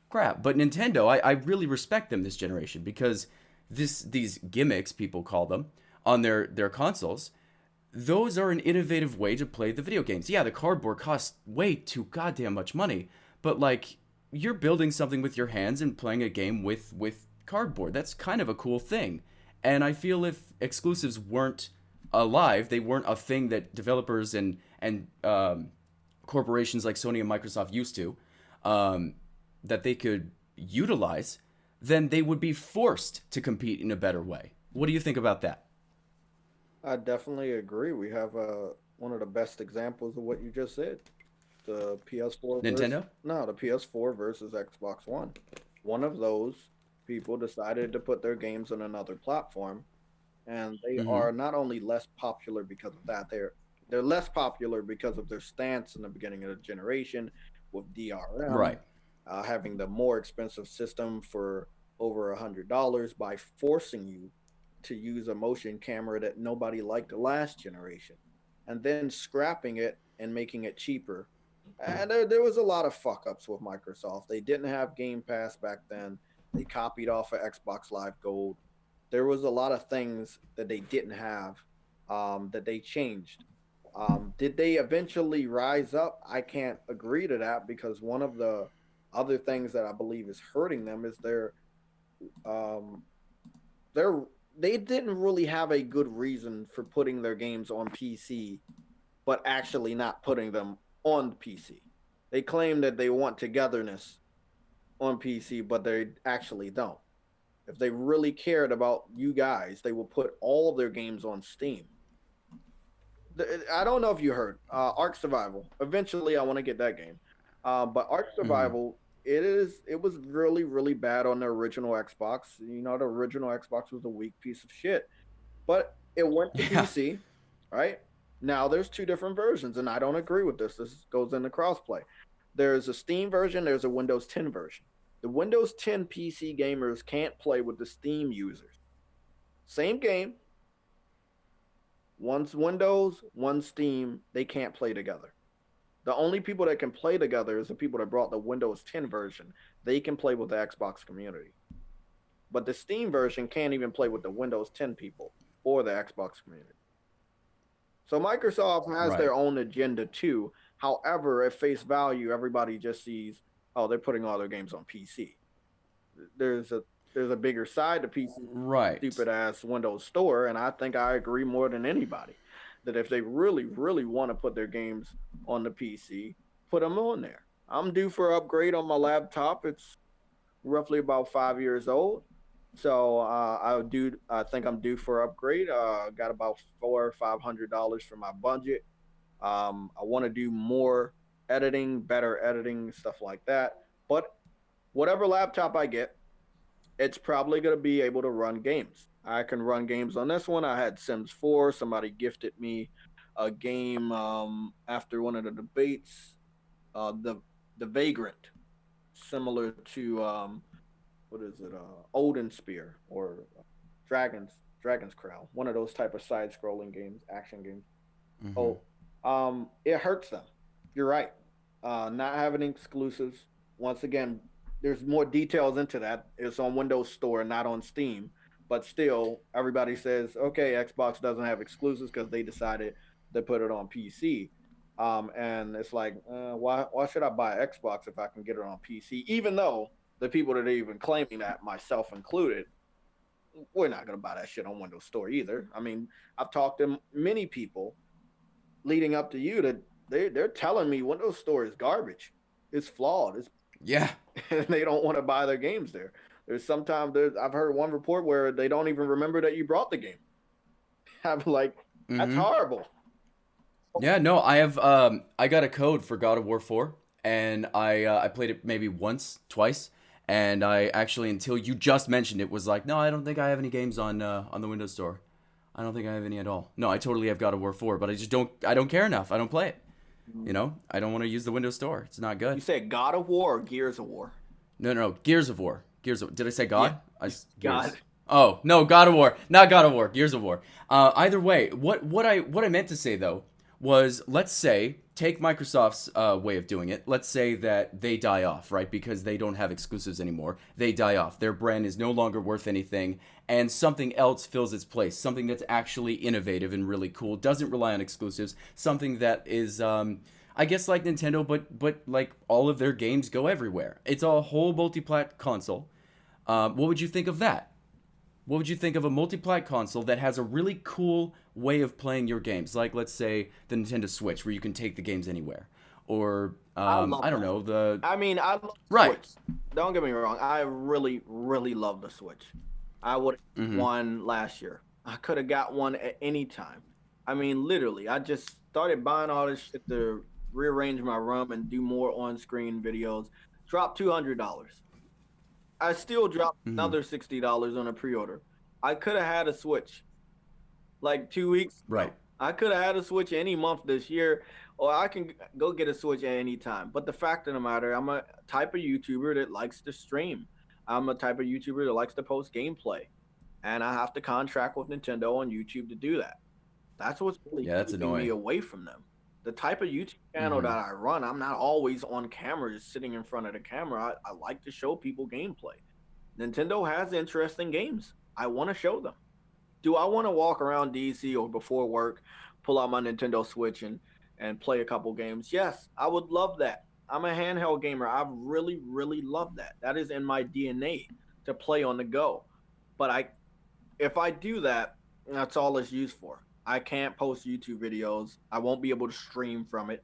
crap. But Nintendo, I really respect them this generation because these gimmicks people call them on their consoles, those are an innovative way to play the video games. Yeah, the cardboard costs way too goddamn much money, but like you're building something with your hands and playing a game with cardboard. That's kind of a cool thing. And I feel if exclusives weren't alive, they weren't a thing that developers and corporations like Sony and Microsoft used to, that they could utilize, then they would be forced to compete in a better way. What do you think about that? I definitely agree. We have one of the best examples of what you just said. The PS4 versus Nintendo? no, the PS4 versus Xbox One. One of those people decided to put their games on another platform, and they Mm-hmm. are not only less popular because of that, they're less popular because of their stance in the beginning of the generation with DRM, Right. having the more expensive system for over $100 by forcing you to use a motion camera that nobody liked the last generation, and then scrapping it and making it cheaper. And there was a lot of fuck ups with Microsoft. They didn't have Game Pass back then. They copied off of Xbox Live Gold. There was a lot of things that they didn't have, that they changed. Did they eventually rise up? I can't agree to that because one of the other things that I believe is hurting them is um, their they didn't really have a good reason for putting their games on PC, but actually not putting them on the PC. They claim that they want togetherness on PC, but they actually don't. If they really cared about you guys, they will put all of their games on Steam. I don't know if you heard Ark Survival. Eventually, I want to get that game. But Ark Mm-hmm. Survival, it was really bad on the original Xbox. You know, the original Xbox was a weak piece of shit, but it went to Yeah. PC, right? Now there's two different versions, and I don't agree with this. This goes into crossplay. There's a Steam version, there's a Windows 10 version. The Windows 10 PC gamers can't play with the Steam users. Same game, one's Windows, one's Steam, they can't play together. The only people that can play together is the people that brought the Windows 10 version. They can play with the Xbox community. But the Steam version can't even play with the Windows 10 people or the Xbox community. So Microsoft has Right. their own agenda too. However, at face value, everybody just sees, oh, they're putting all their games on PC. There's a there's a bigger side to PC, Right. stupid ass Windows Store, and I think I agree more than anybody. that if they really, really want to put their games on the PC, put them on there. I'm due for an upgrade on my laptop. It's roughly about 5 years old. So I think I'm due for upgrade. Got about $400 or $500 for my budget. I want to do more editing, better editing, stuff like that. But whatever laptop I get, it's probably going to be able to run games. I can run games on this one. I had Sims 4. Somebody gifted me a game after one of the debates, the Vagrant, similar to what is it, Odin Spear or Dragon's Crown, one of those type of side-scrolling games, action games. Mm-hmm. Oh, it hurts them. You're right. Not having exclusives. Once again, there's more details into that. It's on Windows Store, not on Steam. But still, everybody says, okay, Xbox doesn't have exclusives because they decided to put it on PC. And it's like, why should I buy Xbox if I can get it on PC? Even though the people that are even claiming that, myself included, we're not going to buy that shit on Windows Store either. I mean, I've talked to many people leading up to you that they're telling me Windows Store is garbage. It's flawed. It's Yeah. and they don't want to buy their games there. There's I've heard one report where they don't even remember that you brought the game. I'm like, that's Mm-hmm. horrible. Yeah, no, I have I got a code for God of War 4 and I played it maybe once, twice, and I actually until you just mentioned it was like, "No, I don't think I have any games on the Windows Store. I don't think I have any at all." No, I totally have God of War 4, but I don't care enough. I don't play it. You know? I don't want to use the Windows Store. It's not You good. said God of War or Gears of War? No, no, no. Gears of War. Did I say Yeah, God? God. Gears. Oh, no, God of War. Not God of War. Gears of War. Either way, what I meant to say though was, let's say, take Microsoft's way of doing it. Let's say that they die off, right? Because they don't have exclusives anymore. They die off. Their brand is no longer worth anything, and something else fills its place. Something that's actually innovative and really cool. Doesn't rely on exclusives. Something that is, I guess, like Nintendo, but like all of their games go everywhere. It's a whole multi-plat console. What would you think of that? What would you think of a multi-plat console that has a really cool way of playing your games? Like, let's say, the Nintendo Switch, where you can take the games anywhere. Or, I love I don't that. know, the... I mean, I love the Right. Switch. Don't get me wrong. I really, really love the Switch. I would have Mm-hmm. one last year. I could have got one at any time. I mean, literally, I just started buying all this shit to rearrange my room and do more on-screen videos. Dropped $200. I still dropped Mm-hmm. another $60 on a pre-order. I could have had a Switch like 2 weeks Right. ago. I could have had a Switch any month this year, or I can go get a Switch at any time. But the fact of the matter, I'm a type of YouTuber that likes to stream. I'm a type of YouTuber that likes to post gameplay, and I have to contract with Nintendo on YouTube to do that. That's what's really Yeah, that's keeping me annoying. away from them. The type of YouTube channel Mm-hmm. that I run, I'm not always on camera, just sitting in front of the camera. I like to show people gameplay. Nintendo has interesting games. I want to show them. Do I want to walk around DC or before work, pull out my Nintendo Switch and play a couple games? Yes, I would love that. I'm a handheld gamer. I've really, really loved that. That is in my DNA to play on the go. But if I do that, that's all it's used for. I can't post YouTube videos. I won't be able to stream from it.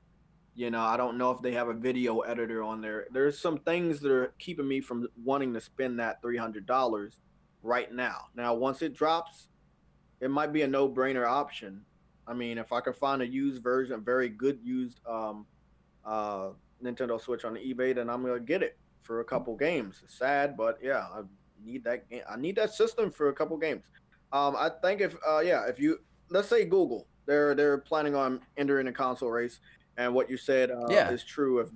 I don't know if they have a video editor on there. There's some things that are keeping me from wanting to spend that $300 right now. Now, once it drops, it might be a no-brainer option. I mean, if I can find a used version, a very good used uh, Nintendo Switch on eBay, then I'm gonna get it for a couple games. It's sad, but yeah, I need that game. I need that system for a couple games. I think if you let's say Google, they're planning on entering a console race, and what you said Yeah. is true. If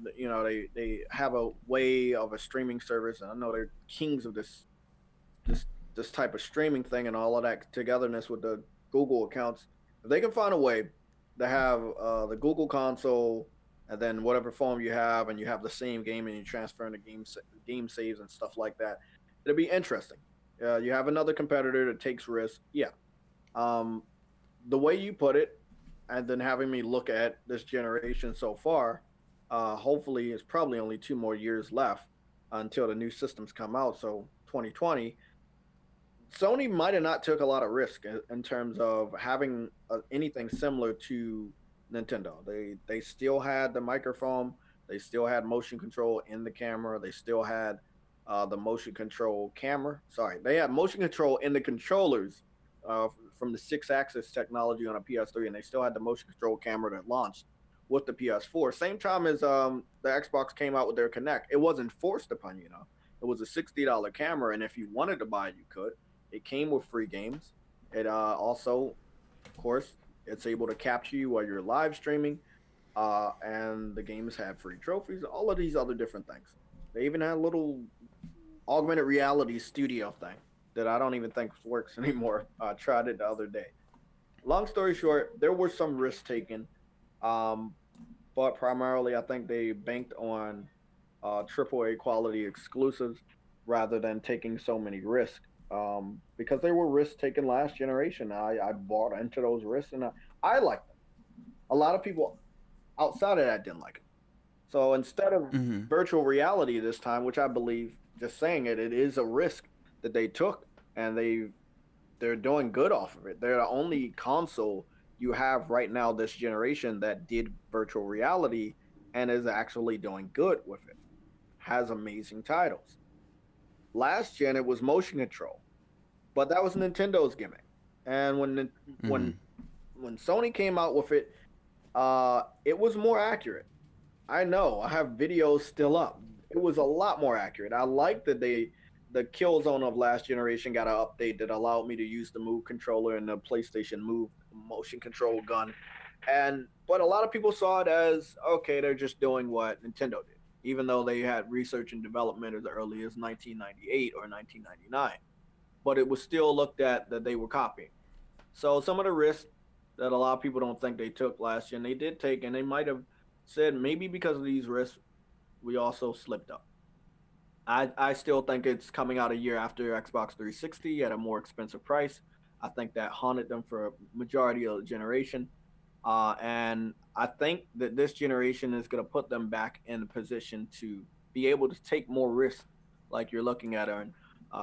they have a way of a streaming service, and I know they're kings of this this type of streaming thing and all of that togetherness with the Google accounts. If they can find a way to have the Google console and then whatever phone you have, and you have the same game and you transfer into game saves and stuff like that, it'll be interesting. You have another competitor that takes risks. Yeah. Um, the way you put it, and then having me look at this generation so far, hopefully it's probably only 2 more years left until the new systems come out. So 2020, Sony might have not took a lot of risk in terms of having anything similar to Nintendo. They still had the microphone, they still had motion control in the camera, they still had the motion control camera. Sorry, they had motion control in the controllers uh, from the six-axis technology on a PS3, and they still had the motion control camera that launched with the PS4. Same time as the Xbox came out with their Kinect, it wasn't forced upon you. It was a $60 camera, and if you wanted to buy it, you could. It came with free games. It also, of course, it's able to capture you while you're live streaming, and the games have free trophies. All of these other different things. They even had a little augmented reality studio thing that I don't even think works anymore. I tried it the other day. Long story short, there were some risks taken, um, but primarily I think they banked on AAA quality exclusives rather than taking so many risks. Because there were risks taken last generation. I bought into those risks, and I liked them. A lot of people outside of that didn't like it. So instead of Hmm. virtual reality this time, which I believe, just saying it, it is a risk that they took, and they're doing good off of it. They're the only console you have right now this generation that did virtual reality and is actually doing good with it. Has amazing titles. Last gen it was motion control, but that was Nintendo's gimmick. And when Hmm. when Sony came out with it, it was more accurate. I know. I have videos still up. It was a lot more accurate. I like that the kill zone of last generation got an update that allowed me to use the Move controller and the PlayStation Move motion control gun. And but a lot of people saw it as okay, they're just doing what Nintendo did, even though they had research and development as early as 1998 or 1999. But it was still looked at that they were copying. So some of the risks that a lot of people don't think they took last year, and they did take, and they might have said maybe because of these risks, we also slipped up. I still think it's coming out a year after Xbox 360 at a more expensive price. I think that haunted them for a majority of the generation. And I think that this generation is going to put them back in a position to be able to take more risks, like you're looking at, and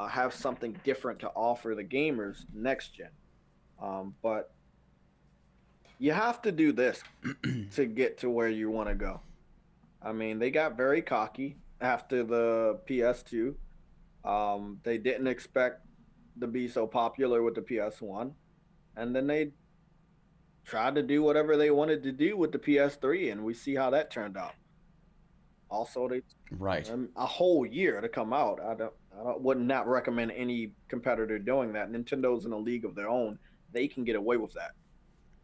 have something different to offer the gamers next gen. But you have to do this to get to where you want to go. I mean, they got very cocky after the PS2. They didn't expect to be so popular with the PS1, and then they tried to do whatever they wanted to do with the PS3, and we see how that turned out. Also, they Right. a whole year to come out. Would not recommend any competitor doing that. Nintendo's in a league of their own; they can get away with that.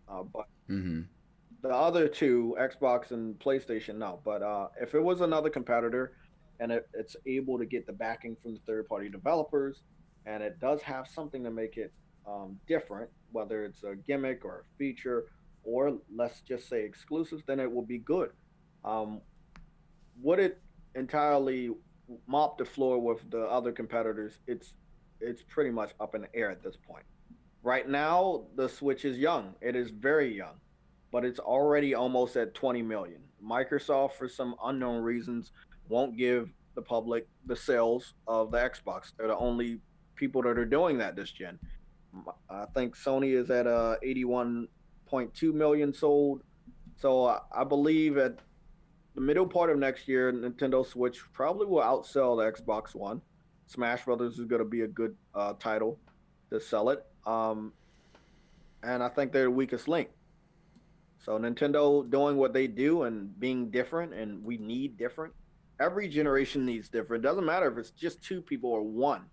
But Hmm. the other two, Xbox and PlayStation, no. But if it was another competitor and it's able to get the backing from the third party developers and it does have something to make it different, whether it's a gimmick or a feature or let's just say exclusives, then it will be good. Um, would it entirely mop the floor with the other competitors? It's pretty much up in the air at this point. Right now, the Switch is young. It is very young, but it's already almost at 20 million. Microsoft, for some unknown reasons, won't give the public the sales of the Xbox. They're the only people that are doing that this gen. I think Sony is at 81.2 million sold. So I believe at the middle part of next year, Nintendo Switch probably will outsell the Xbox One. Smash Brothers is going to be a good title to sell it. And I think they're the weakest link. So Nintendo doing what they do and being different, and we need different. Every generation needs different. Doesn't matter if it's just two people or one,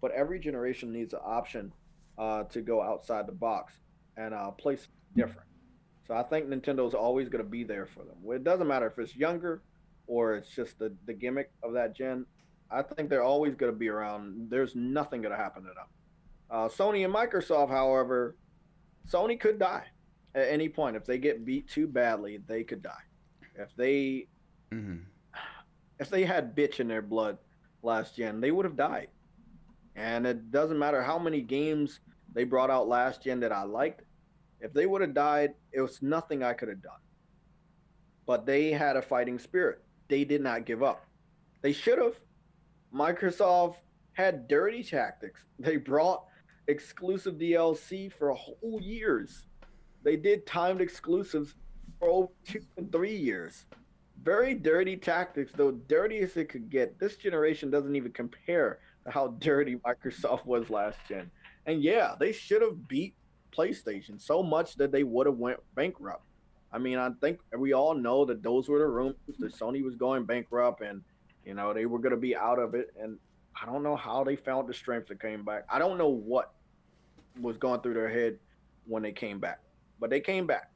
but every generation needs an option to go outside the box and play something different. So I think Nintendo's always going to be there for them. It doesn't matter if it's younger or it's just the gimmick of that gen. I think they're always going to be around. There's nothing going to happen to them. Sony and Microsoft, however, Sony could die at any point. If they get beat too badly, they could die. If they Hmm. if they had bitch in their blood last gen, they would have died. And it doesn't matter how many games they brought out last gen that I liked. If they would have died, it was nothing I could have done. But they had a fighting spirit. They did not give up. They should have. Microsoft had dirty tactics. They brought exclusive DLC for whole years. They did timed exclusives for over 2 and 3 years. Very dirty tactics, though dirty as it could get. This generation doesn't even compare to how dirty Microsoft was last gen. And yeah, they should have beat PlayStation so much that they would have went bankrupt. I mean, I think we all know that those were the rumors that Sony was going bankrupt and they were going to be out of it. And I don't know how they found the strength to came back. I don't know what was going through their head when they came back, but they came back,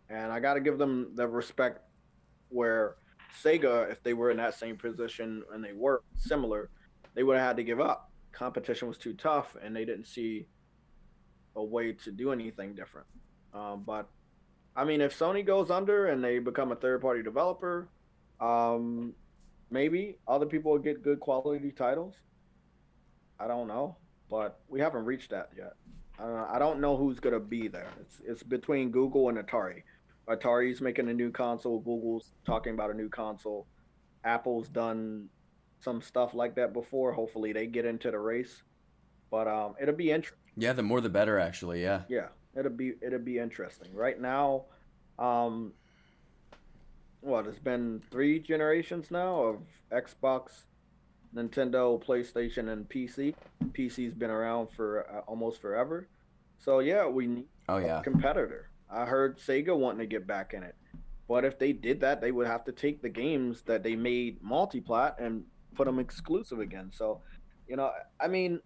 and I got to give them the respect where Sega, if they were in that same position and they were similar, they would have had to give up. Competition was too tough, and they didn't see a way to do anything different. But I mean, if Sony goes under and they become a third-party developer, um, maybe other people will get good quality titles. I don't know, but we haven't reached that yet. I don't know who's gonna be there. It's between Google and Atari. Atari's making a new console. Google's talking about a new console. Apple's done some stuff like that before. Hopefully, they get into the race. But it'll be interesting. Yeah, the more the better, actually. Yeah. Yeah, it'll be interesting. Right now, um, what it's been 3 generations now of Xbox, Nintendo, PlayStation, and PC. PC's been around for almost forever. So yeah, we need Oh a yeah. competitor. I heard Sega wanting to get back in it, but if they did that, they would have to take the games that they made multi-plat and put them exclusive again. So, you know, I mean,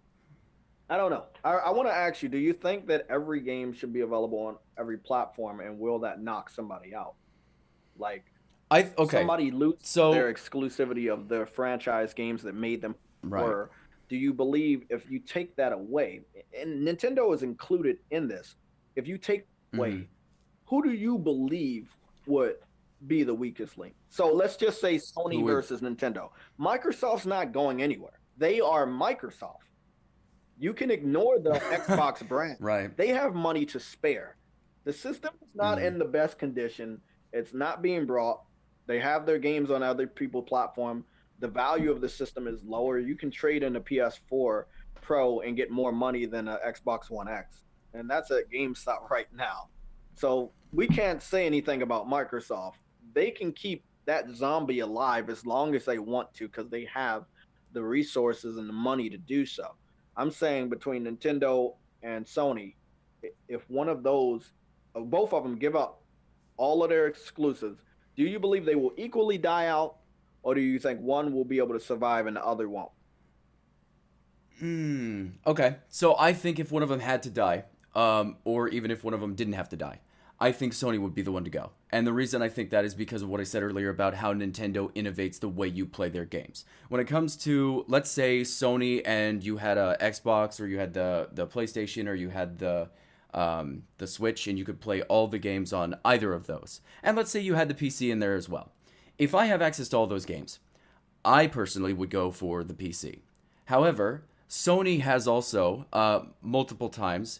I don't know. I want to ask you: do you think that every game should be available on every platform, and will that knock somebody out? Like, I okay. somebody loses So their exclusivity of their franchise games that made them right. were, do you believe if you take that away, and Nintendo is included in this, if you take Hmm. away, who do you believe would be the weakest link? So let's just say Who Sony would? versus Nintendo. Microsoft's not going anywhere. They are Microsoft. You can ignore the Xbox brand. Right. They have money to spare. The system is not Hmm. in the best condition. It's not being brought. They have their games on other people's platform. The value of the system is lower. You can trade in a PS4 Pro and get more money than an Xbox One X. And that's at GameStop right now. So we can't say anything about Microsoft. They can keep that zombie alive as long as they want to because they have the resources and the money to do so. I'm saying between Nintendo and Sony, if one of those, both of them give up all of their exclusives, do you believe they will equally die out, or do you think one will be able to survive and the other won't? Okay. So I think if one of them had to die, or even if one of them didn't have to die, I think Sony would be the one to go. And the reason I think that is because of what I said earlier about how Nintendo innovates the way you play their games. When it comes to, let's say, Sony and you had a Xbox or you had the PlayStation or you had the Switch and you could play all the games on either of those. And let's say you had the PC in there as well. If I have access to all those games, I personally would go for the PC. However, Sony has also multiple times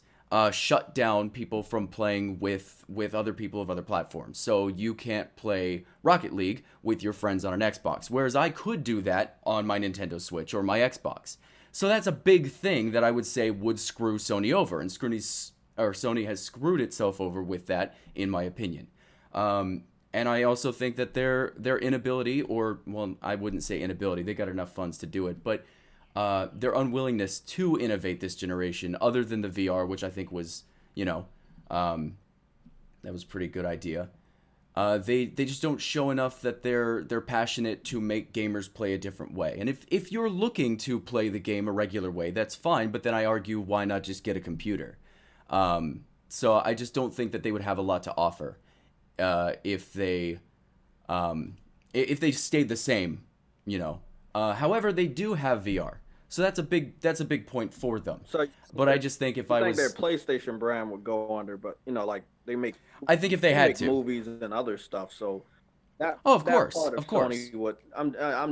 shut down people from playing with other people of other platforms. So you can't play Rocket League with your friends on an Xbox, whereas I could do that on my Nintendo Switch or my Xbox. So that's a big thing that I would say would screw Sony over, and Sony has screwed itself over with that, in my opinion. And I also think that their inability, or well, I wouldn't say inability, they got enough funds to do it, but their unwillingness to innovate this generation, other than the VR, which I think was, um, that was a pretty good idea. They just don't show enough that they're passionate to make gamers play a different way. And if you're looking to play the game a regular way, that's fine. But then I argue, why not just get a computer? So I just don't think that they would have a lot to offer if um, if they stayed the same, you know. However, they do have VR, so that's a big point for them. So But I just think if you I think their was, PlayStation brand would go under, but like I think if they they had make to, movies and other stuff, so oh, of that course, part of of course, Sony would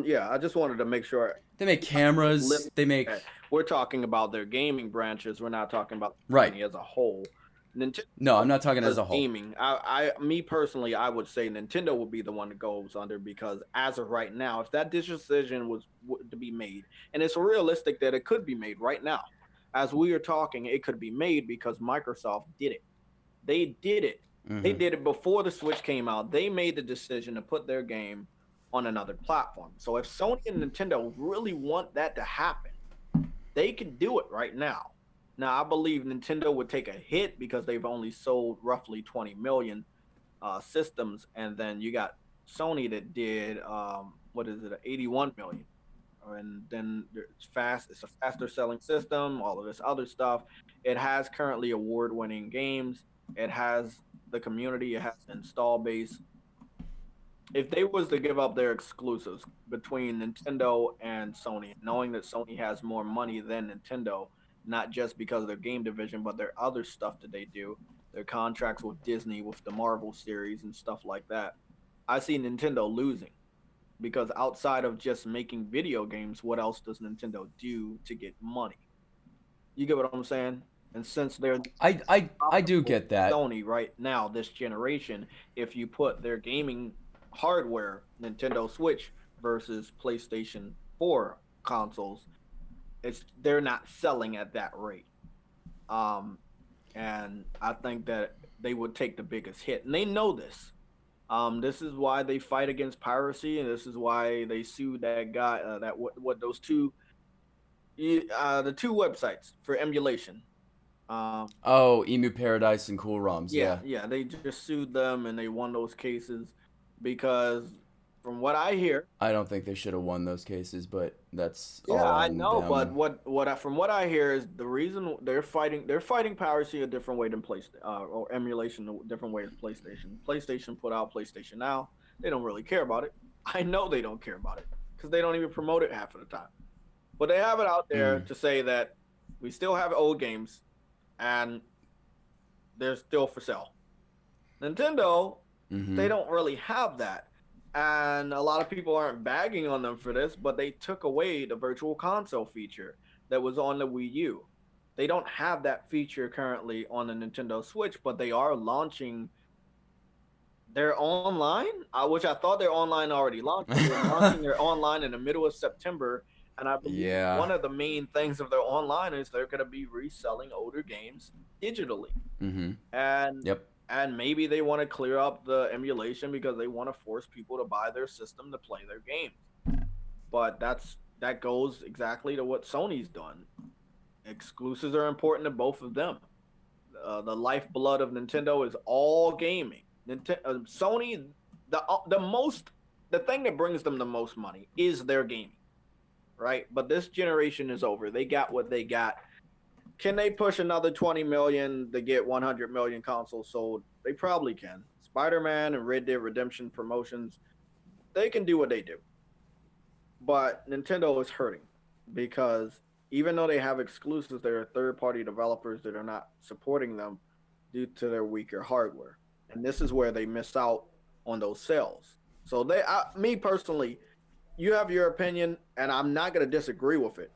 yeah, I just wanted to make sure they make limit cameras, they make that. We're talking about their gaming branches. We're not talking about the right. company as a whole. Nintendo No, I'm not talking as does a whole. gaming. Me personally, I would say Nintendo would be the one that goes under because as of right now, if that decision was to be made, and it's realistic that it could be made right now, as we are talking, it could be made because Microsoft did it. They did it. They Mm-hmm. did it before the Switch came out. They made the decision to put their game on another platform. So if Sony and Nintendo really want that to happen, they can do it right now. Now, I believe Nintendo would take a hit because they've only sold roughly 20 million systems, and then you got Sony that did what is it, 81 million, and then it's fast. It's a faster selling system. All of this other stuff. It has currently award winning games. It has the community. It has the install base. If they was to give up their exclusives between Nintendo and Sony, knowing that Sony has more money than Nintendo, not just because of their game division, but their other stuff that they do, their contracts with Disney, with the Marvel series and stuff like that, I see Nintendo losing because outside of just making video games, what else does Nintendo do to get money? You get what I'm saying? And since they're I do profitable, get that. Sony right now, this generation, if you put their gaming hardware, Nintendo Switch versus PlayStation 4 consoles, they're not selling at that rate. Um, and I think that they would take the biggest hit, and they know this. This is why they fight against piracy, and this is why they sued that guy. That what those two, the two websites for emulation. Um, Oh, Emu Paradise and Cool ROMs. yeah, Yeah. yeah, they just sued them, and they won those cases because, from what I hear, I don't think they should have won those cases, but that's yeah, all I on know, but them. from what I hear is the reason they're fighting piracy a different way than PlayStation, or emulation a different way than PlayStation. PlayStation put out PlayStation Now. They don't really care about it. I know they don't care about it because they don't even promote it half of the time. But they have it out there Mm. to say that we still have old games and they're still for sale. Nintendo, Mm-hmm. they don't really have that. And a lot of people aren't bagging on them for this, but they took away the virtual console feature that was on the Wii U. They don't have that feature currently on the Nintendo Switch, but they are launching their online, which I thought their online already launched, but they're launching their online in the middle of September. And I believe Yeah. one of the main things of their online is they're going to be reselling older games digitally, Mm-hmm. and Yep. and maybe they want to clear up the emulation because they want to force people to buy their system to play their games. But that goes exactly to what Sony's done. Exclusives are important to both of them. The lifeblood of Nintendo is all gaming. Sony, the thing that brings them the most money is their gaming, right? But this generation is over. They got what they got. Can they push another 20 million to get 100 million consoles sold? They probably can. Spider-Man and Red Dead Redemption promotions, they can do what they do. But Nintendo is hurting because even though they have exclusives, there are third-party developers that are not supporting them due to their weaker hardware. And this is where they miss out on those sales. So me personally, you have your opinion, and I'm not going to disagree with it.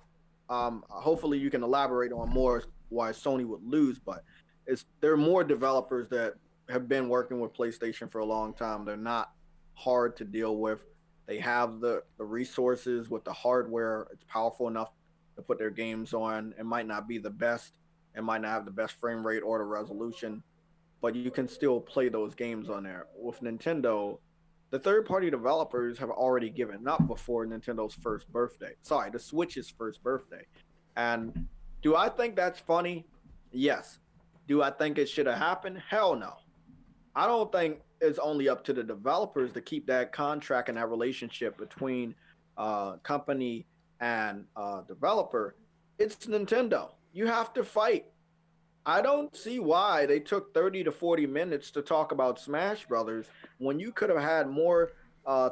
Hopefully, you can elaborate on more why Sony would lose, but there are more developers that have been working with PlayStation for a long time. They're not hard to deal with. They have the resources with the hardware. It's powerful enough to put their games on. It might not be the best. It might not have the best frame rate or the resolution, but you can still play those games on there. With Nintendo, the third party developers have already given up before Nintendo's first birthday. Sorry, the Switch's first birthday. And do I think that's funny? Yes. Do I think it should have happened? Hell no. I don't think it's only up to the developers to keep that contract and that relationship between company and developer. It's Nintendo. You have to fight. I don't see why they took 30 to 40 minutes to talk about Smash Brothers when you could have had more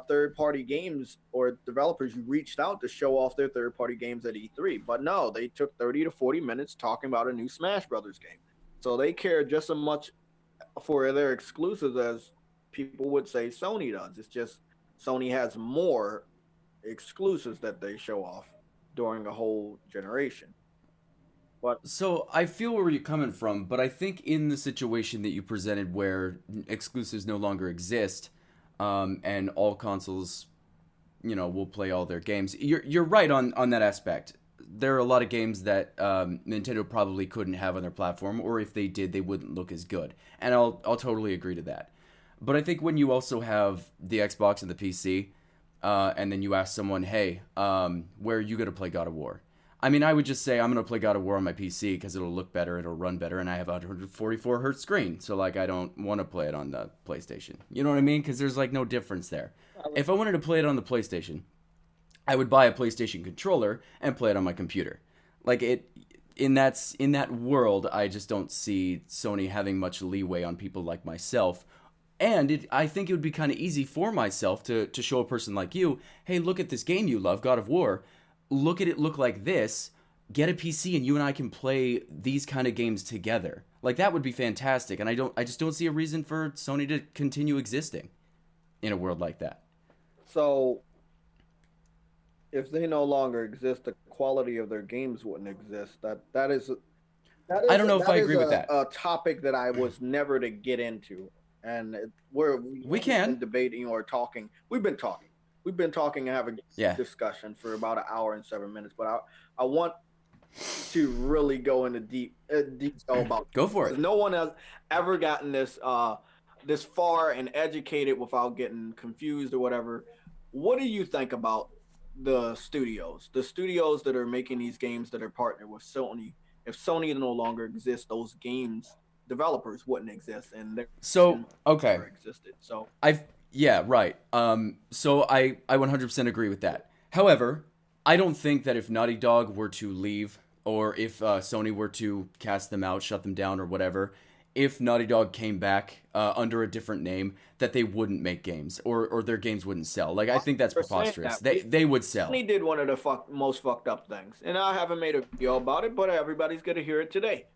third party games or developers you reached out to show off their third party games at E3. But no, they took 30 to 40 minutes talking about a new Smash Brothers game. So they care just as much for their exclusives as people would say Sony does. It's just Sony has more exclusives that they show off during a whole generation. But So I feel where you're coming from, but I think in the situation that you presented, where exclusives no longer exist, and all consoles, will play all their games. You're right on that aspect. there are a lot of games that Nintendo probably couldn't have on their platform, or if they did, they wouldn't look as good. And I'll totally agree to that. But I think when you also have the Xbox and the PC, and then you ask someone, "Hey, where are you gonna play God of War?" I mean, I would just say I'm gonna play God of War on my PC because it'll look better, it'll run better, and I have a 144 hertz screen, so like I don't want to play it on the PlayStation. You know what I mean? Because there's like no difference there. If I wanted to play it on the PlayStation, I would buy a PlayStation controller and play it on my computer. Like it in that world, I just don't see Sony having much leeway on people like myself. And I think it would be kind of easy for myself to show a person like you, hey, look at this game you love, God of War. Look at it look like this. Get a PC and you and I can play these kind of games together. Like that would be fantastic. And I just don't see a reason for Sony to continue existing in a world like that. So if they no longer exist, the quality of their games wouldn't exist. I don't know if That I is agree with that. a topic that I was never to get into, and we We haven't been can. debating or talking. We've been talking and having Yeah. discussion for about an hour and 7 minutes. But I want to really go into detail about Go for because it. no one has ever gotten this far and educated without getting confused or whatever. What do you think about the studios that are making these games that are partnered with Sony? If Sony no longer exists, those games developers wouldn't exist, and their So, okay. never existed. So I've yeah, right. So I 100% agree with that. However, I don't think that if Naughty Dog were to leave, or if Sony were to cast them out, shut them down, or whatever, if Naughty Dog came back under a different name, that they wouldn't make games, or their games wouldn't sell. Like I think that's for saying preposterous. that, They would sell. Sony did one of the most fucked up things, and I haven't made a video about it, but everybody's gonna hear it today.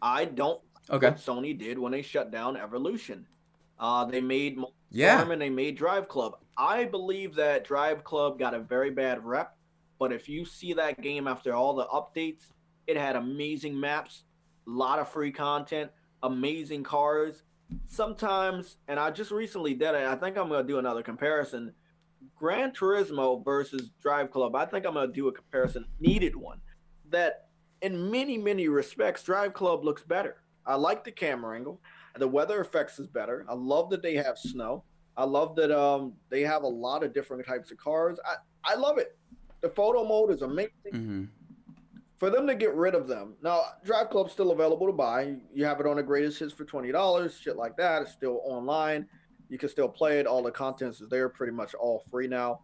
I don't like Okay. what Sony did when they shut down Evolution. They made Yeah. Storm and they made Drive Club. I believe that Drive Club got a very bad rep, but if you see that game after all the updates, it had amazing maps, a lot of free content, amazing cars. Sometimes, and I just recently did it. I think I'm gonna do another comparison. Gran Turismo versus Drive Club. I think I'm gonna do a comparison. Needed one that, in many respects, Drive Club looks better. I like the camera angle. The weather effects is better. I love that they have snow. I love that they have a lot of different types of cars. I love it. The photo mode is amazing. Mm-hmm. For them to get rid of them now, Drive Club's still available to buy. You have it on the greatest hits for $20, shit like that. It's still online. You can still play it. All the contents is there, pretty much all free now.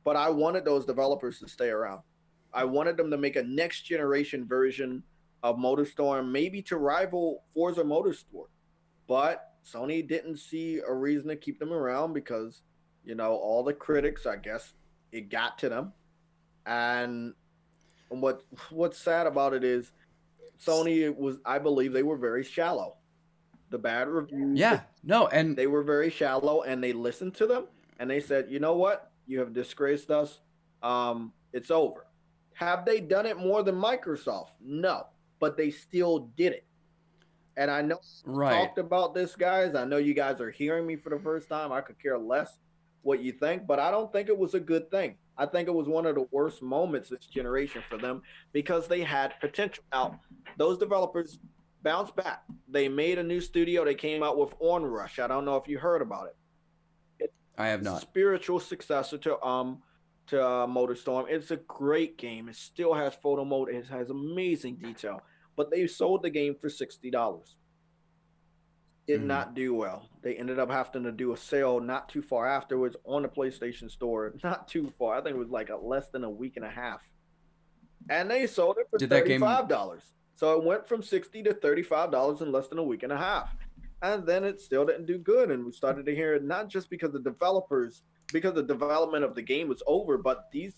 But I wanted those developers to stay around. I wanted them to make a next generation version of MotorStorm, maybe to rival Forza Motorsport. But Sony didn't see a reason to keep them around because, all the critics, I guess, it got to them. And what's sad about it is Sony was, I believe, they were very shallow. The bad reviews, Yeah. No. And they were very shallow, and they listened to them, and they said, you know what, you have disgraced us. It's over. Have they done it more than Microsoft? No, but they still did it. And I know I've right. talked about this, guys. I know you guys are hearing me for the first time. I could care less what you think, but I don't think it was a good thing. I think it was one of the worst moments this generation for them because they had potential. Now, those developers bounced back. They made a new studio. They came out with Onrush. I don't know if you heard about it. I have It's a not. spiritual successor to MotorStorm. It's a great game. It still has photo mode. It has amazing detail. But they sold the game for $60. Did Mm-hmm. not do well. They ended up having to do a sale not too far afterwards on the PlayStation Store. Not too far. I think it was like less than a week and a half. And they sold it for Did that game? $35. So it went from 60 to $35 in less than a week and a half. And then it still didn't do good. And we started to hear it not just because the developers, because the development of the game was over, but these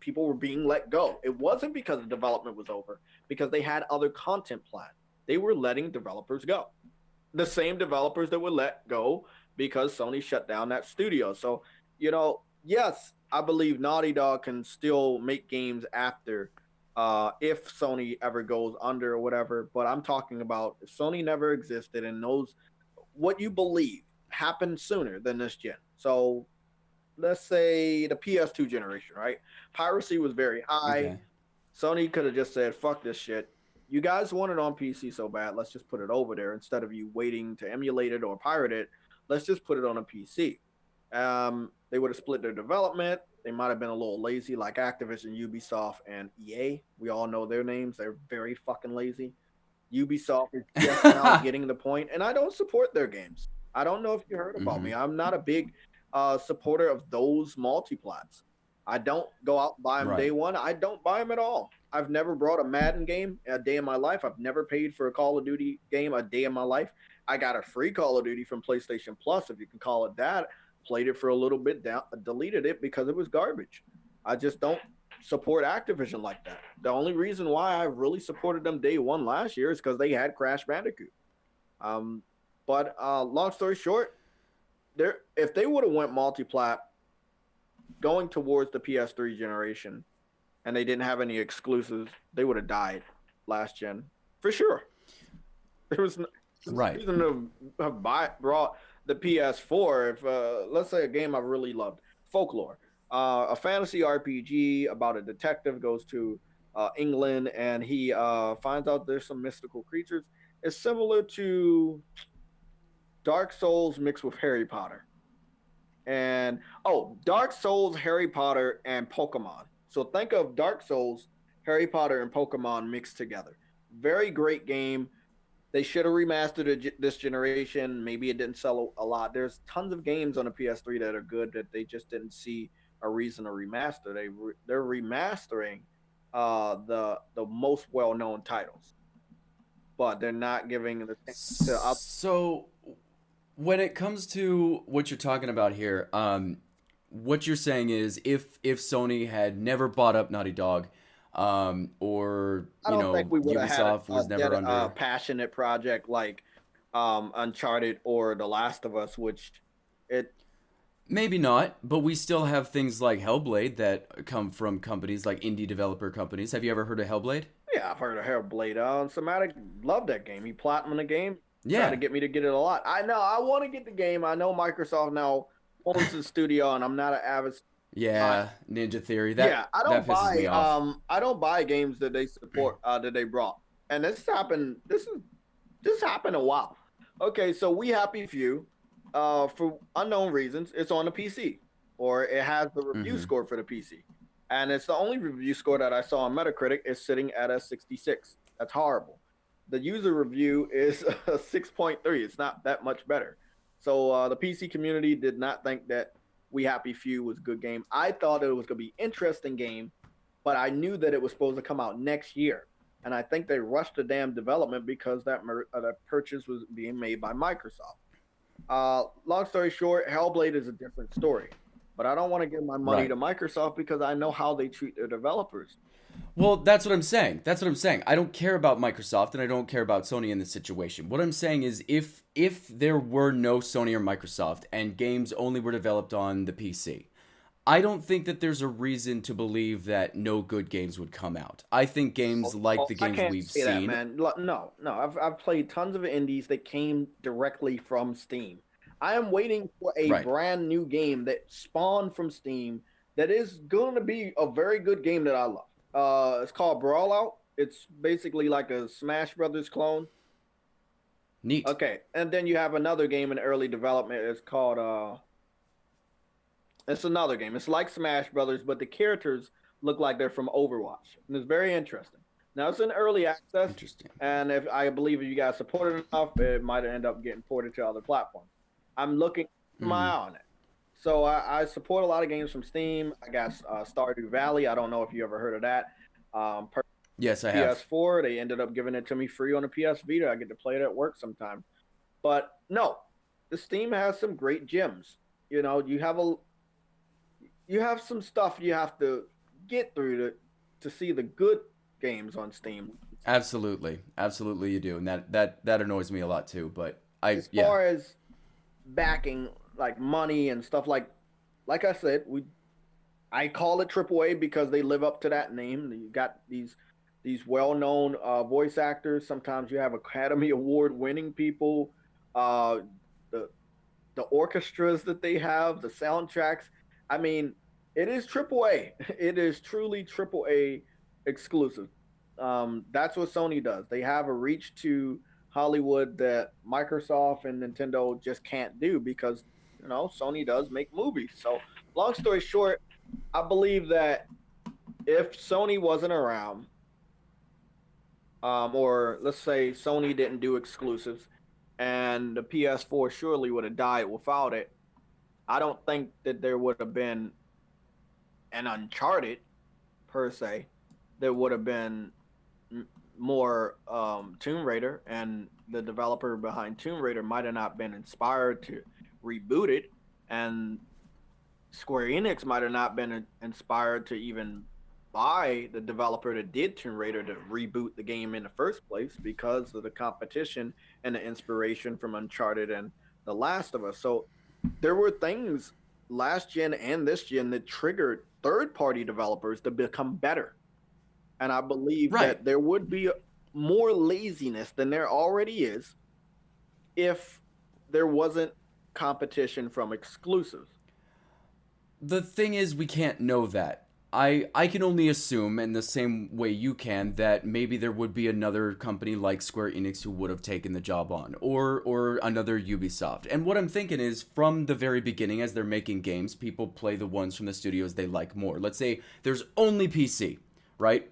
people were being let go. It wasn't because the development was over, because they had other content planned. They were letting developers go. The same developers that were let go because Sony shut down that studio. So, yes, I believe Naughty Dog can still make games after if Sony ever goes under or whatever. But I'm talking about if Sony never existed and knows what you believe happened sooner than this gen. So let's say the PS2 generation, right? Piracy was very high. Okay. Sony could have just said, "Fuck this shit. You guys want it on PC so bad. Let's just put it over there instead of you waiting to emulate it or pirate it. Let's just put it on a PC." They would have split their development. They might have been a little lazy, like Activision, Ubisoft, and EA. We all know their names. They're very fucking lazy. Ubisoft is just now getting the point, and I don't support their games. I don't know if you heard about me. I'm not a big supporter of those multiplats. I don't go out and buy them day Right. one. I don't buy them at all. I've never brought a Madden game a day in my life. I've never paid for a Call of Duty game a day in my life. I got a free Call of Duty from PlayStation Plus, if you can call it that. Played it for a little bit, down, deleted it because it was garbage. I just don't support Activision like that. The only reason why I really supported them day one last year is because they had Crash Bandicoot. But long story short, if they would have went multi-plat going towards the PS3 generation, and they didn't have any exclusives, they would have died last gen for sure. There was no reason to have brought the PS4 if let's say a game I really loved, Folklore, a fantasy RPG about a detective goes to England and he finds out there's some mystical creatures. It's similar to Dark Souls mixed with Harry Potter. And Dark Souls, Harry Potter, and Pokemon. So think of Dark Souls, Harry Potter, and Pokemon mixed together. Very great game. They should have remastered it this generation. Maybe it didn't sell a lot. There's tons of games on the PS3 that are good that they just didn't see a reason to remaster. They're remastering the most well known titles, but they're not giving the to. So when it comes to what you're talking about here, what you're saying is if Sony had never bought up Naughty Dog, or I don't think we would have had Ubisoft was never under. passionate project like Uncharted or The Last of Us, which it Maybe not, but we still have things like Hellblade that come from companies like indie developer companies. Have you ever heard of Hellblade? yeah, I've heard of Hellblade. Somatic loved that game. He platinum the game, trying to Yeah. get me to get it a lot. I know I want to get the game. I know Microsoft now owns the studio, and I'm not an avid. Yeah, Ninja Theory. Yeah, That pisses me off. I don't buy games that they support that they brought. And this happened a while. Okay, so We Happy Few, for unknown reasons, it's on the PC, or it has the review Hmm. score for the PC, and it's the only review score that I saw on Metacritic is sitting at a 66. That's horrible. The user review is a 6.3. It's not that much better. So the PC community did not think that We Happy Few was a good game. I thought it was going to be interesting game, but I knew that it was supposed to come out next year. And I think they rushed the damn development because that purchase was being made by Microsoft. Long story short, Hellblade is a different story. But I don't want to give my money Right. to Microsoft because I know how they treat their developers. Well, that's what I'm saying. That's what I'm saying. I don't care about Microsoft and I don't care about Sony in this situation. What I'm saying is if there were no Sony or Microsoft and games only were developed on the PC, I don't think that there's a reason to believe that no good games would come out. I think games like the I games can't we've say that, seen. man. No. I've played tons of indies that came directly from Steam. I am waiting for a Right. brand new game that spawned from Steam that is going to be a very good game that I love. It's called Brawlout. It's basically like a Smash Brothers clone. Neat. Okay, and then you have another game in early development. It's called it's another game. It's like Smash Brothers, but the characters look like they're from Overwatch, and it's very interesting. Now it's in early access, Interesting. and if I believe if you guys support it enough, it might end up getting ported to other platforms. I'm looking my Hmm. eye on it. So I support a lot of games from Steam. I got Stardew Valley. I don't know if you ever heard of that. Yes, I have. PS4. They ended up giving it to me free on a PS Vita. I get to play it at work sometime. But no, the Steam has some great gems. You know, you have some stuff you have to get through to see the good games on Steam. Absolutely. Absolutely you do. And that annoys me a lot too, but I As yeah. far as backing like money and stuff like I said, I call it AAA because they live up to that name. You got these well-known voice actors. Sometimes you have Academy Award winning people. Uh, the the orchestras that they have, the soundtracks. I mean, it is AAA. It is truly AAA exclusive. That's what Sony does. They have a reach to Hollywood that Microsoft and Nintendo just can't do because Sony does make movies. So, long story short, I believe that if Sony wasn't around, or let's say Sony didn't do exclusives, and the PS4 surely would have died without it. I don't think that there would have been an Uncharted per se. There would have been more Tomb Raider, and the developer behind Tomb Raider might have not been inspired to reboot it, and Square Enix might have not been inspired to even buy the developer that did Tomb Raider to reboot the game in the first place because of the competition and the inspiration from Uncharted and The Last of Us. So there were things last gen and this gen that triggered third party developers to become better. And I believe Right. that there would be more laziness than there already is if there wasn't competition from exclusives. The thing is, we can't know that. I can only assume, in the same way you can, that maybe there would be another company like Square Enix who would have taken the job on, or another Ubisoft. And what I'm thinking is, from the very beginning, as they're making games, people play the ones from the studios they like more. Let's say there's only PC, right?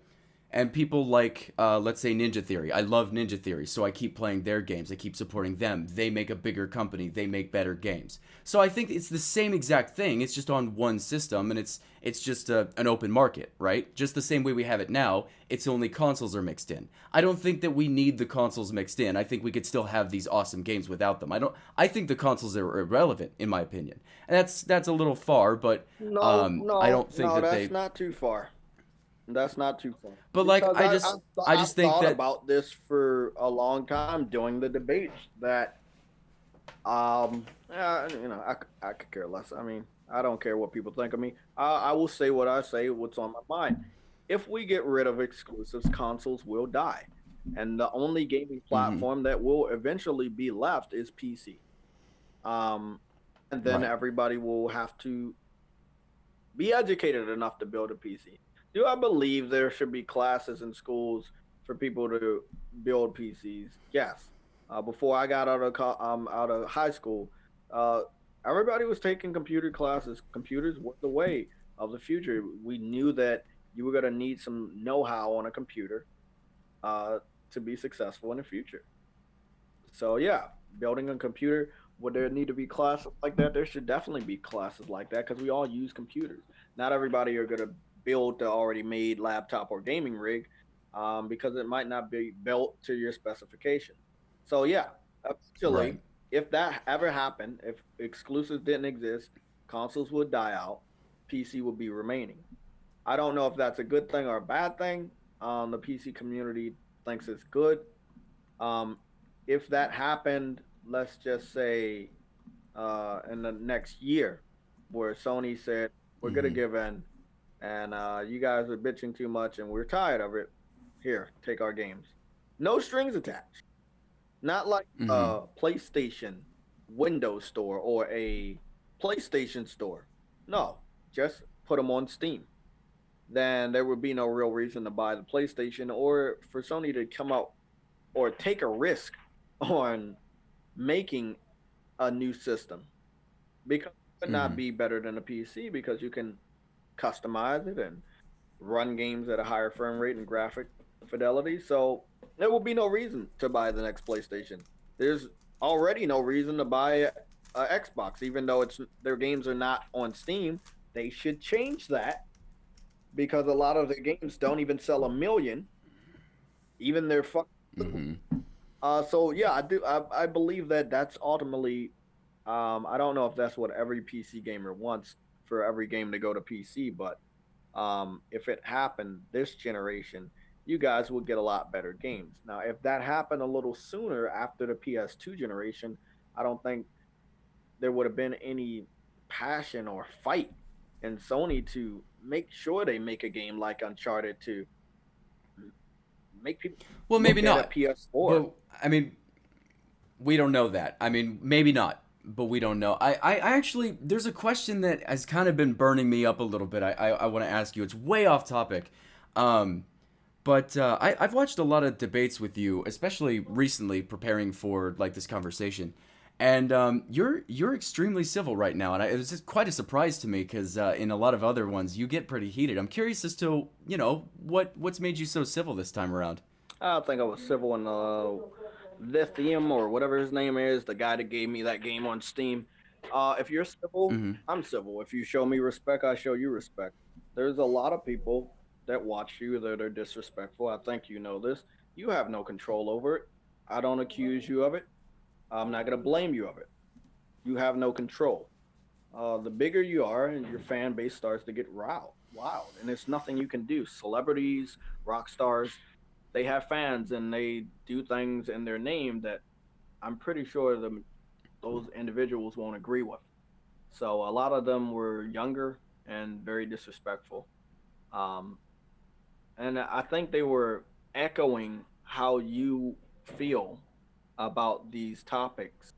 And people like, let's say, Ninja Theory. I love Ninja Theory, so I keep playing their games. I keep supporting them. They make a bigger company. They make better games. So I think it's the same exact thing. It's just on one system, and it's just an open market, right? Just the same way we have it now. It's only consoles are mixed in. I don't think that we need the consoles mixed in. I think we could still have these awesome games without them. I think the consoles are irrelevant, in my opinion. And that's a little far, but No, I no, don't think no, that that's they. not too far. That's not too far. But like, Because I I've just think thought that. about this for a long time during the debates that I could care less. I mean, I don't care what people think of me. I will say what I say, what's on my mind. If we get rid of exclusives, consoles will die, and the only gaming Mhm. platform that will eventually be left is PC. Um, and then Right. everybody will have to be educated enough to build a PC. Do I believe there should be classes in schools for people to build PCs? Yes. Before I got out of high school, uh, everybody was taking computer classes. Computers were the way of the future. We knew that you were going to need some know-how on a computer uh, to be successful in the future. So yeah, building a computer, would there need to be classes like that? There should definitely be classes like that because we all use computers. Not everybody are gonna build the already made laptop or gaming rig, because it might not be built to your specification. So yeah, Right. eventually, if that ever happened, if exclusives didn't exist, consoles would die out, PC would be remaining. I don't know if that's a good thing or a bad thing. The PC community thinks it's good. um, if that happened, let's just say in the next year, where Sony said we're gonna Mhm. give in, and you guys are bitching too much, and we're tired of it. Here, take our games. No strings attached. Not like Mhm. a PlayStation Windows store or a PlayStation store. No, just put them on Steam. Then there would be no real reason to buy the PlayStation or for Sony to come out or take a risk on making a new system because it would not Mhm. be better than a PC because you can customize it and run games at a higher frame rate and graphic fidelity. So there will be no reason to buy the next PlayStation. There's already no reason to buy a Xbox, even though it's their games are not on Steam. They should change that because a lot of their games don't even sell a million, even their Mhm. so yeah, I do. I believe that that's ultimately. I don't know if that's what every PC gamer wants for every game to go to PC, but if it happened this generation, you guys would get a lot better games. Now, if that happened a little sooner after the PS2 generation, I don't think there would have been any passion or fight in Sony to make sure they make a game like Uncharted to make people Well, maybe look at a not. PS4. But I mean, we don't know that. I mean, maybe not, but we don't know. I actually, there's a question that has kind of been burning me up a little bit. I want to ask you. It's way off topic. But I've watched a lot of debates with you, especially recently, preparing for like this conversation, and you're extremely civil right now, and it was just quite a surprise to me because in a lot of other ones you get pretty heated. I'm curious as to what's made you so civil this time around. I think I was civil in Lithium or whatever his name is, the guy that gave me that game on Steam. If you're civil, Mm-hmm. I'm civil. If you show me respect, I show you respect. There's a lot of people that watch you that are disrespectful. I think you know this. You have no control over it. I don't accuse you of it. I'm not going to blame you of it. You have no control. The bigger you are and your fan base starts to get wild, and there's nothing you can do. Celebrities, rock stars, they have fans and they do things in their name that I'm pretty sure those individuals won't agree with. So a lot of them were younger and very disrespectful. Um, and I think they were echoing how you feel about these topics,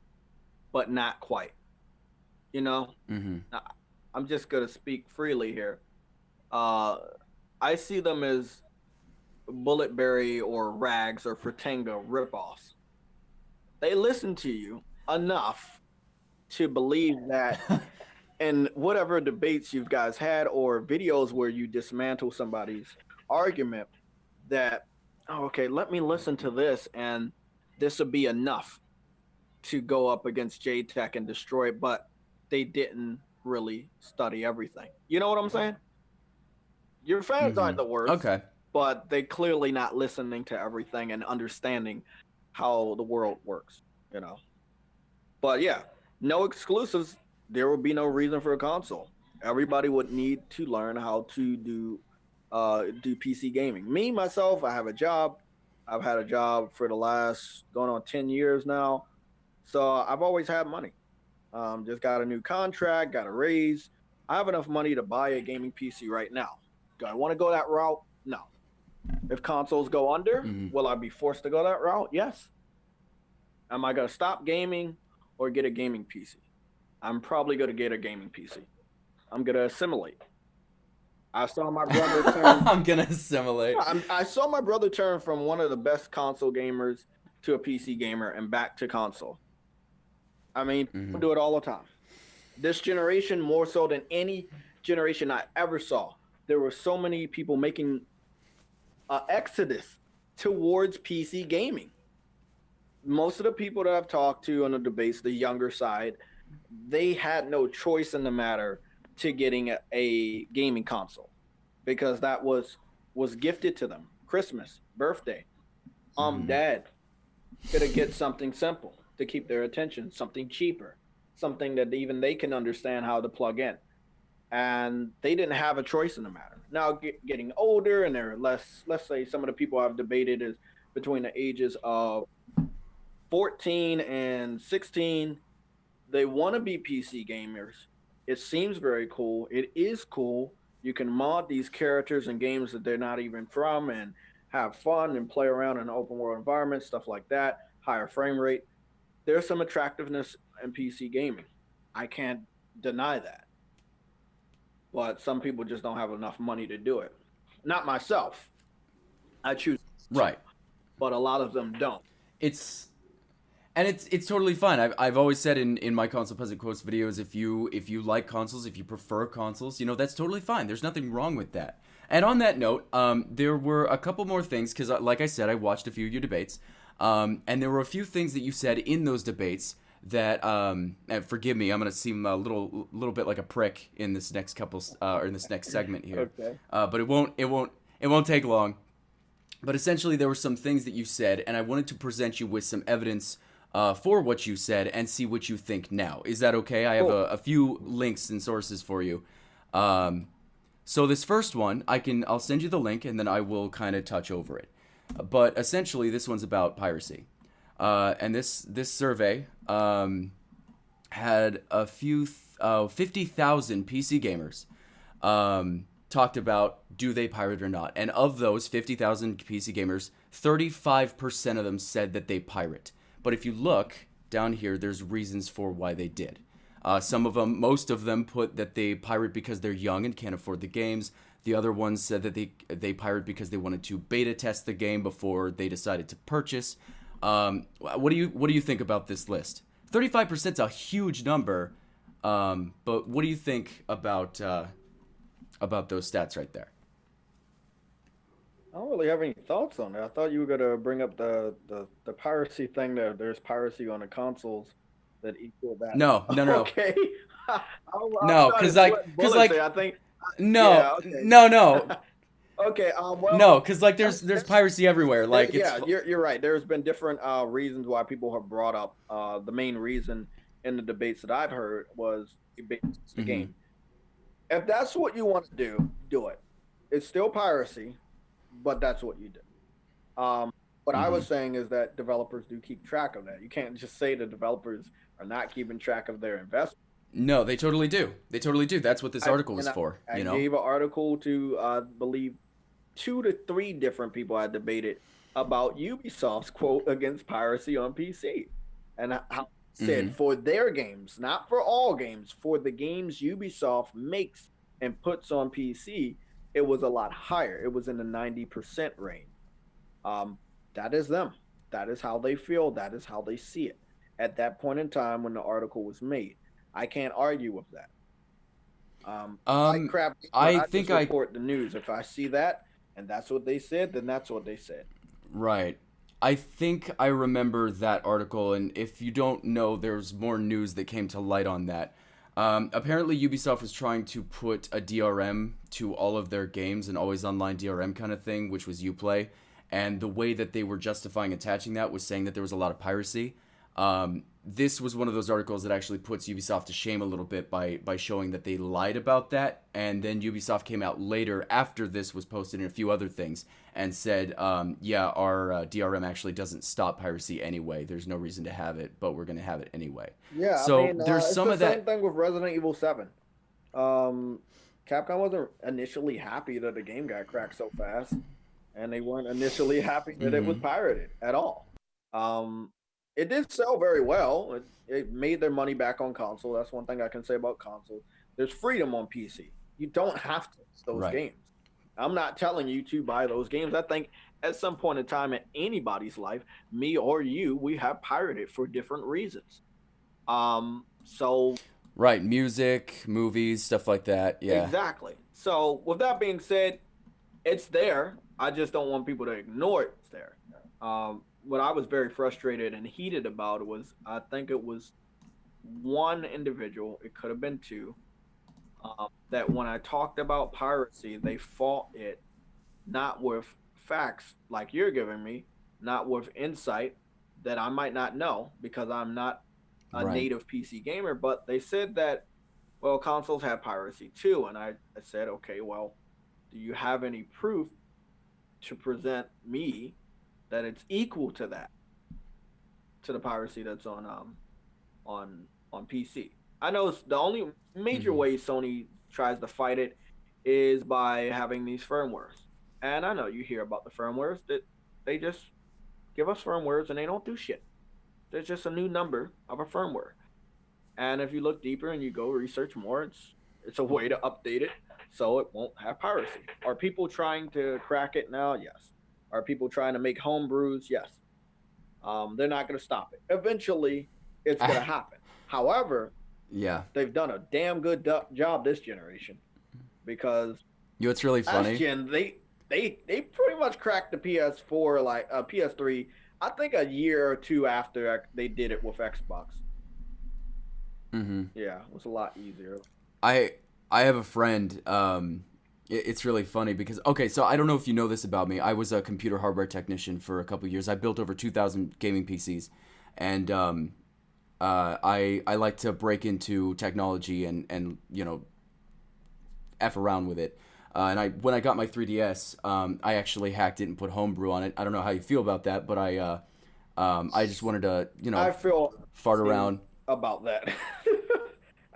but not quite. You know, Mm-hmm. I- I'm just gonna speak freely here. Uh, I see them as Bulletberry or Rags or Fratanga ripoffs. They listen to you enough to believe that in whatever debates you guys had or videos where you dismantle somebody's argument, that, oh, okay, let me listen to this and this will be enough to go up against JTech and destroy it, but they didn't really study everything. You know what I'm saying? Your fans Mm-hmm. aren't the worst, Okay. but they clearly not listening to everything and understanding how the world works, you know. But yeah, no exclusives. There would be no reason for a console. Everybody would need to learn how to do PC gaming. Me myself, I have a job. I've had a job for the last going on 10 years now, so I've always had money. Just got a new contract, got a raise. I have enough money to buy a gaming PC right now. Do I want to go that route? No. If consoles go under, Mm-hmm. will I be forced to go that route? Yes. Am I going to stop gaming or get a gaming PC? I'm probably going to get a gaming PC. I'm going to assimilate. I saw my brother turn. I'm gonna assimilate. I saw my brother turn from one of the best console gamers to a PC gamer and back to console. I mean, Mm-hmm. people do it all the time. This generation, more so than any generation I ever saw, there were so many people making an exodus towards PC gaming. Most of the people that I've talked to on the debates, the younger side, they had no choice in the matter to getting a gaming console because that was gifted to them. Christmas, birthday, Mm-hmm. dad, gonna get something simple to keep their attention, something cheaper, something that even they can understand how to plug in. And they didn't have a choice in the matter. Now, getting older, and they're less, let's say some of the people I've debated is between the ages of 14 and 16. They want to be PC gamers. It seems very cool. It is cool. You can mod these characters in games that they're not even from and have fun and play around in an open world environment, stuff like that, higher frame rate. There's some attractiveness in PC gaming. I can't deny that. But some people just don't have enough money to do it. Not myself. I choose to, Right. but a lot of them don't. It's and it's totally fine. I've always said in my console peasant quotes videos, if you like consoles, if you prefer consoles, that's totally fine. There's nothing wrong with that. And on that note, there were a couple more things because, like I said, I watched a few of your debates, and there were a few things that you said in those debates that, and forgive me, I'm gonna seem a little bit like a prick in this next couple or in this next segment here, Okay. but it won't take long. But essentially, there were some things that you said, and I wanted to present you with some evidence for what you said and see what you think now. Is that okay? I have Cool. a few links and sources for you. So this first one, I'll send you the link and then I will kind of touch over it. But essentially, this one's about piracy. And this survey had a few 50,000 PC gamers talked about do they pirate or not. And of those 50,000 PC gamers, 35% of them said that they pirate. But if you look down here, there's reasons for why they did. Most of them put that they pirate because they're young and can't afford the games. The other ones said that they pirated because they wanted to beta test the game before they decided to purchase. What do you think about this list? 35% is a huge number, but what do you think about those stats right there? I don't really have any thoughts on that. I thought you were gonna bring up the piracy thing. That there's piracy on the consoles that equal that. No, no, no, no, Okay, I'm no, started sweating cause bullets there. like I think, no, yeah, okay, no, no, okay. Well, no, cause like there's piracy everywhere. Like it's yeah, you're right. There's been different reasons why people have brought up. The main reason in the debates that I've heard was the mm-hmm, game. If that's what you want to do it. It's still piracy, but that's what you do. What I mm-hmm. was saying is that developers do keep track of that. You can't just say the developers are not keeping track of their investment. No, they totally do. They totally do. That's what this I article and was for. I gave an article to believe 2 to 3 different people I debated about Ubisoft's quote against piracy on PC, and how Mm-hmm. said for their games, not for all games, for the games Ubisoft makes and puts on PC, it was a lot higher. It was in the 90% range. Um, that is them. That is how they feel. That is how they see it at that point in time when the article was made. I can't argue with that. Like Um, crap, but I I just think I report the news. If I see that and that's what they said, then that's what they said. right. I think I remember that article, and if you don't know, there's more news that came to light on that. Apparently, Ubisoft was trying to put a DRM to all of their games, an always online DRM kind of thing, which was Uplay. And the way that they were justifying attaching that was saying that there was a lot of piracy. This was one of those articles that actually puts Ubisoft to shame a little bit by showing that they lied about that. And then Ubisoft came out later after this was posted and a few other things and said, yeah, our DRM actually doesn't stop piracy anyway. There's no reason to have it, but we're going to have it anyway. Yeah, I So mean, there's it's some the of same that. thing with Resident Evil 7. Um, Capcom wasn't initially happy that the game got cracked so fast, and they weren't initially happy that it was Mm-hmm. pirated at all. Um, it did sell very well. It made their money back on console. That's one thing I can say about console. There's freedom on PC. You don't have to use those Right. games. I'm not telling you to buy those games. I think at some point in time in anybody's life, me or you, we have pirated for different reasons. So Right. Music, movies, stuff like that. Yeah. exactly. So with that being said, it's there. I just don't want people to ignore it's there. What I was very frustrated and heated about was I think it was one individual, it could have been two, that when I talked about piracy, they fought it not with facts like you're giving me, not with insight that I might not know because I'm not a Right. native PC gamer, but they said that, well, consoles have piracy too. And I said, okay, well, do you have any proof to present me that it's equal to that, to the piracy that's on on PC? I know the only major Mm-hmm. way Sony tries to fight it is by having these firmwares. And I know you hear about the firmwares that they just give us firmwares and they don't do shit. There's just a new number of a firmware. And if you look deeper and you go research more, it's a way to update it so it won't have piracy. Are people trying to crack it now? Yes. Are people trying to make home brews? Yes. They're not going to stop it. Eventually, it's going to happen. However, Yeah. they've done a damn good job this generation because You know what's really last funny? gen they pretty much cracked the PS4 like PS3. I think a year or two after they did it with Xbox. Mm-hmm. Yeah, it was a lot easier. I I have a friend. It's really funny because okay, so I don't know if you know this about me. I was a computer hardware technician for a couple of years. I built over 2,000 gaming PCs, and I like to break into technology and f around with it. And I when I got my 3DS, I actually hacked it and put homebrew on it. I don't know how you feel about that, but I just wanted to I feel fart amazing around. about that.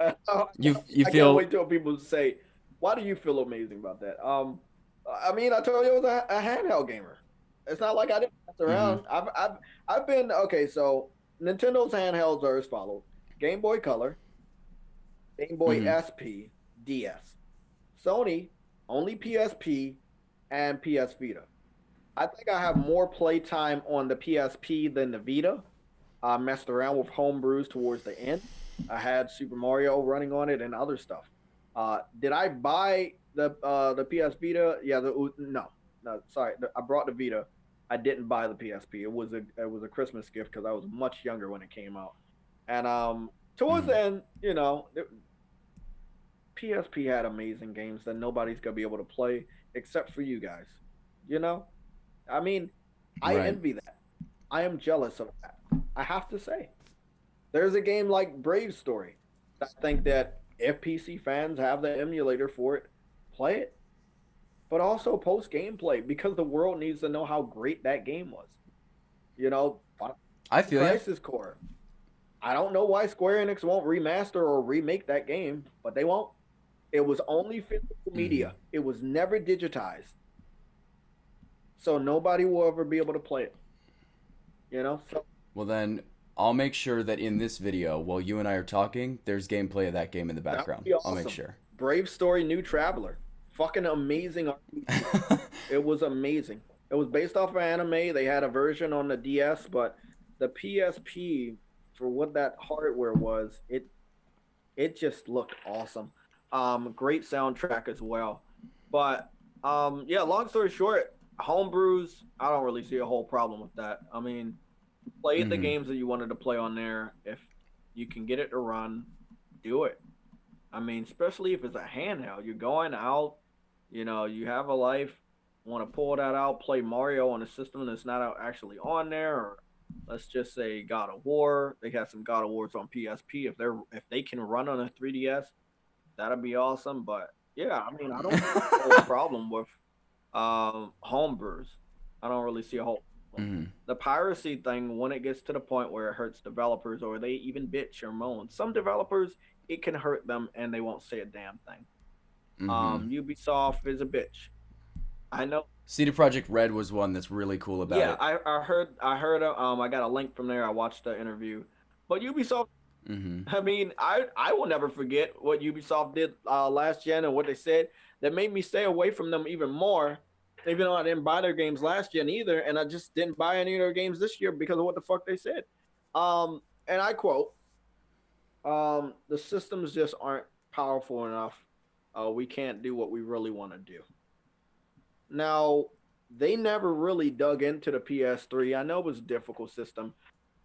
I You can't feel wait till people say, "Why do you feel amazing about that?" I mean, I told you I was a handheld gamer. It's not like I didn't mess hmm around. I've been okay. So Nintendo's handhelds are as follows: Game Boy Color, Game Boy hmm SP, DS. Sony. only PSP and PS Vita. I think I have more playtime on the PSP than the Vita. I messed around with homebrews towards the end. I had Super Mario running on it and other stuff. Did I buy the PS Vita? Yeah, no, no, sorry, I brought the Vita. I didn't buy the PSP. It was a Christmas gift because I was much younger when it came out. And towards the Mm. end, PSP had amazing games that nobody's gonna be able to play except for you guys. You know, I mean, I Right. envy that. I am jealous of that. I have to say, there's a game like Brave Story. I think that if PC fans have the emulator for it, play it, but also post gameplay because the world needs to know how great that game was. Final I feel you. Crisis Core. I don't know why Square Enix won't remaster or remake that game, but they won't. It was only physical Hmm. media. It was never digitized, so nobody will ever be able to play it. So Well, then I'll make sure that in this video, while you and I are talking, there's gameplay of that game in the that would background. be I'll make awesome. sure. Brave Story, New Traveler, fucking amazing RPG. It was amazing. It was based off of anime. They had a version on the DS, but the PSP, for what that hardware was, it just looked awesome. Great soundtrack as well. But yeah, long story short, homebrews, I don't really see a whole problem with that. I mean, play the Hmm. games that you wanted to play on there. If you can get it to run, do it. I mean, especially if it's a handheld, you're going out, you have a life, want to pull that out, play Mario on a system that's not actually on there, or let's just say God of War. They have some God of Wars on PSP. If they can run on a 3DS, that'd be awesome. But yeah, I mean, I don't see a whole problem with homebrews. I don't really see a whole problem. Hmm. The piracy thing, when it gets to the point where it hurts developers or they even bitch or moan, some developers it can hurt them and they won't say a damn thing. Hmm. Ubisoft is a bitch. I know. CD Projekt Red was one that's really cool about Yeah, it. I heard I got a link from there. I watched the interview, but Ubisoft. Hmm. I mean, I will never forget what Ubisoft did last gen and what they said that made me stay away from them even more. Even though I didn't buy their games last gen either, and I just didn't buy any of their games this year because of what the fuck they said. And I quote, "The systems just aren't powerful enough. We can't do what we really want to do." Now, they never really dug into the PS3. I know it was a difficult system,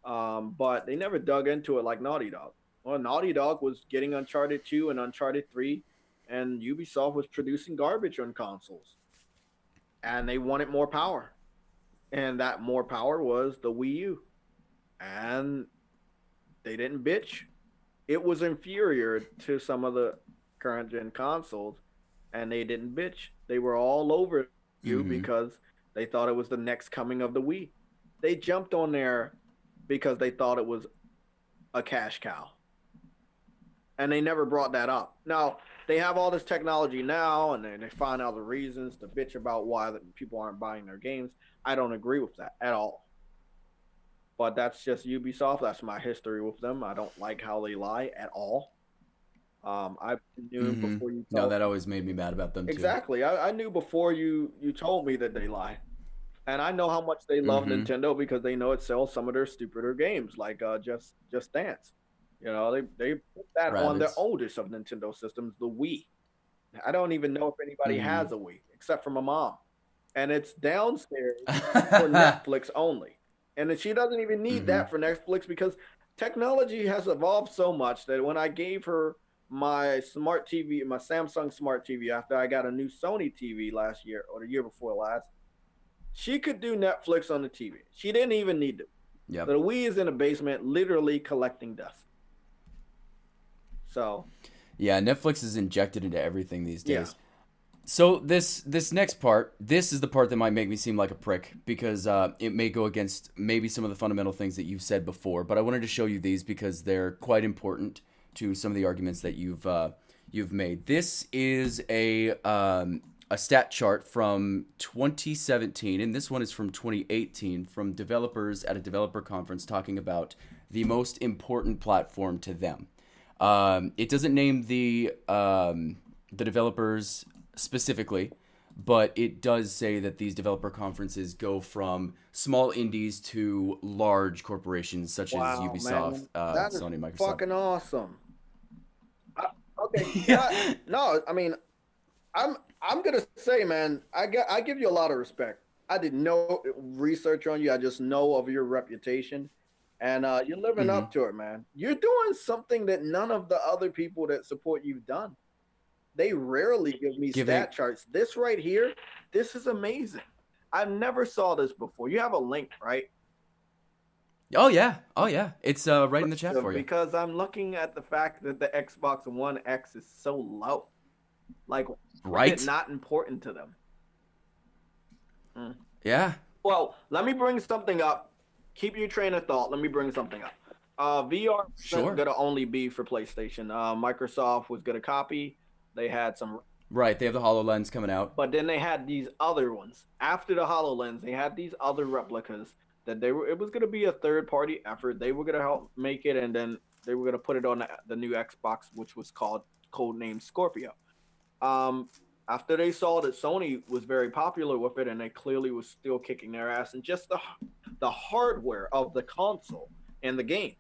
but they never dug into it like Naughty Dog. Well, Naughty Dog was getting Uncharted 2 and Uncharted 3, and Ubisoft was producing garbage on consoles, and they wanted more power. And that more power was the Wii U. And they didn't bitch. It was inferior to some of the current gen consoles, and they didn't bitch. They were all over you Hmm. because they thought it was the next coming of the Wii. They jumped on there because they thought it was a cash cow, and they never brought that up. Now they have all this technology now, and they find out the reasons to bitch about why people aren't buying their games. I don't agree with that at all. But that's just Ubisoft. That's my history with them. I don't like how they lie at all. I knew Hmm. before you No, told that always made me mad about them too. exactly. I knew before you told me that they lie, and I know how much they love Hmm. Nintendo because they know it sells some of their stupider games like Just Dance. They put that on the Rabbits. oldest of Nintendo systems, the Wii. I don't even know if anybody Hmm. has a Wii except for my mom, and it's downstairs for Netflix only. And she doesn't even need Hmm. that for Netflix because technology has evolved so much that when I gave her my smart TV, my Samsung smart TV, after I got a new Sony TV last year or the year before last, she could do Netflix on the TV. She didn't even need to. Yep. So the Wii is in the basement, literally collecting dust. So Yeah, Netflix is injected into everything these yeah, days. So this next part, this is the part that might make me seem like a prick because it may go against maybe some of the fundamental things that you've said before. But I wanted to show you these because they're quite important to some of the arguments that you've made. This is a stat chart from 2017, and this one is from 2018 from developers at a developer conference talking about the most important platform to them. It doesn't name the developers specifically, but it does say that these developer conferences go from small indies to large corporations such as Wow, Ubisoft, man, that is Sony, Microsoft. fucking awesome. I, okay, Yeah. no, I mean, I'm I'm gonna say, man, I give you a lot of respect. I did no research on you. I just know of your reputation, and you're living Hmm. up to it, man. You're doing something that none of the other people that support you've done. They rarely give me Giving. stat charts. This right here, this is amazing. I never saw this before. You have a link, right? Oh yeah. Oh yeah. It's right in the chat for you. Because I'm looking at the fact that the Xbox One X is so low. Like, is it Right. not important to them? Mm. Yeah. Well, let me bring something up. Keep your train of thought. Let me bring something up. VR isn't Sure. gonna only be for PlayStation. Microsoft was gonna copy. They had some, Right. They have the HoloLens coming out. but then they had these other ones after the Hololens. They had these other replicas that they were. It was gonna be a third party effort. They were gonna help make it, and then they were gonna put it on the new Xbox, which was called codenamed Scorpio. Um, After they saw that Sony was very popular with it, and they clearly was still kicking their ass, and just the hardware of the console and the games,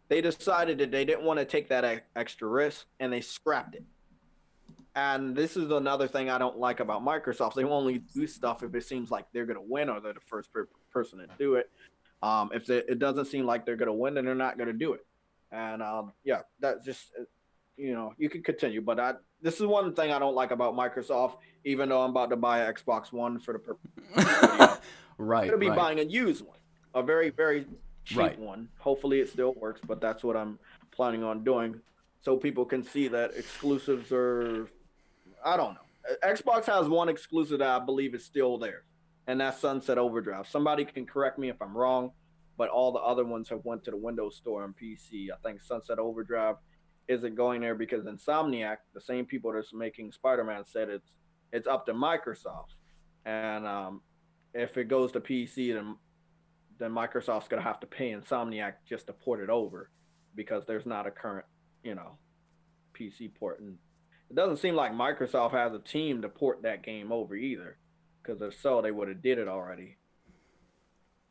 they decided that they didn't want to take that extra risk, and they scrapped it. And this is another thing I don't like about Microsoft. They only do stuff if it seems like they're going to win or they're the first person to do it. If it doesn't seem like they're going to win, then they're not going to do it. And yeah, that's just, you can continue. But this is one thing I don't like about Microsoft, even though I'm about to buy an Xbox One for the purpose of this video. I'm Right. going to be Right. buying a used one, a very, very cheap Right. one. Hopefully it still works, but that's what I'm planning on doing so people can see that exclusives are, I don't know. Xbox has one exclusive that I believe is still there, and that's Sunset Overdrive. Somebody can correct me if I'm wrong, but all the other ones have went to the Windows Store on PC. I think Sunset Overdrive isn't going there because Insomniac, the same people that's making Spider-Man, said it's up to Microsoft, and if it goes to PC, then Microsoft's gonna have to pay Insomniac just to port it over because there's not a current, PC port, and it doesn't seem like Microsoft has a team to port that game over either, because if so, they would have did it already.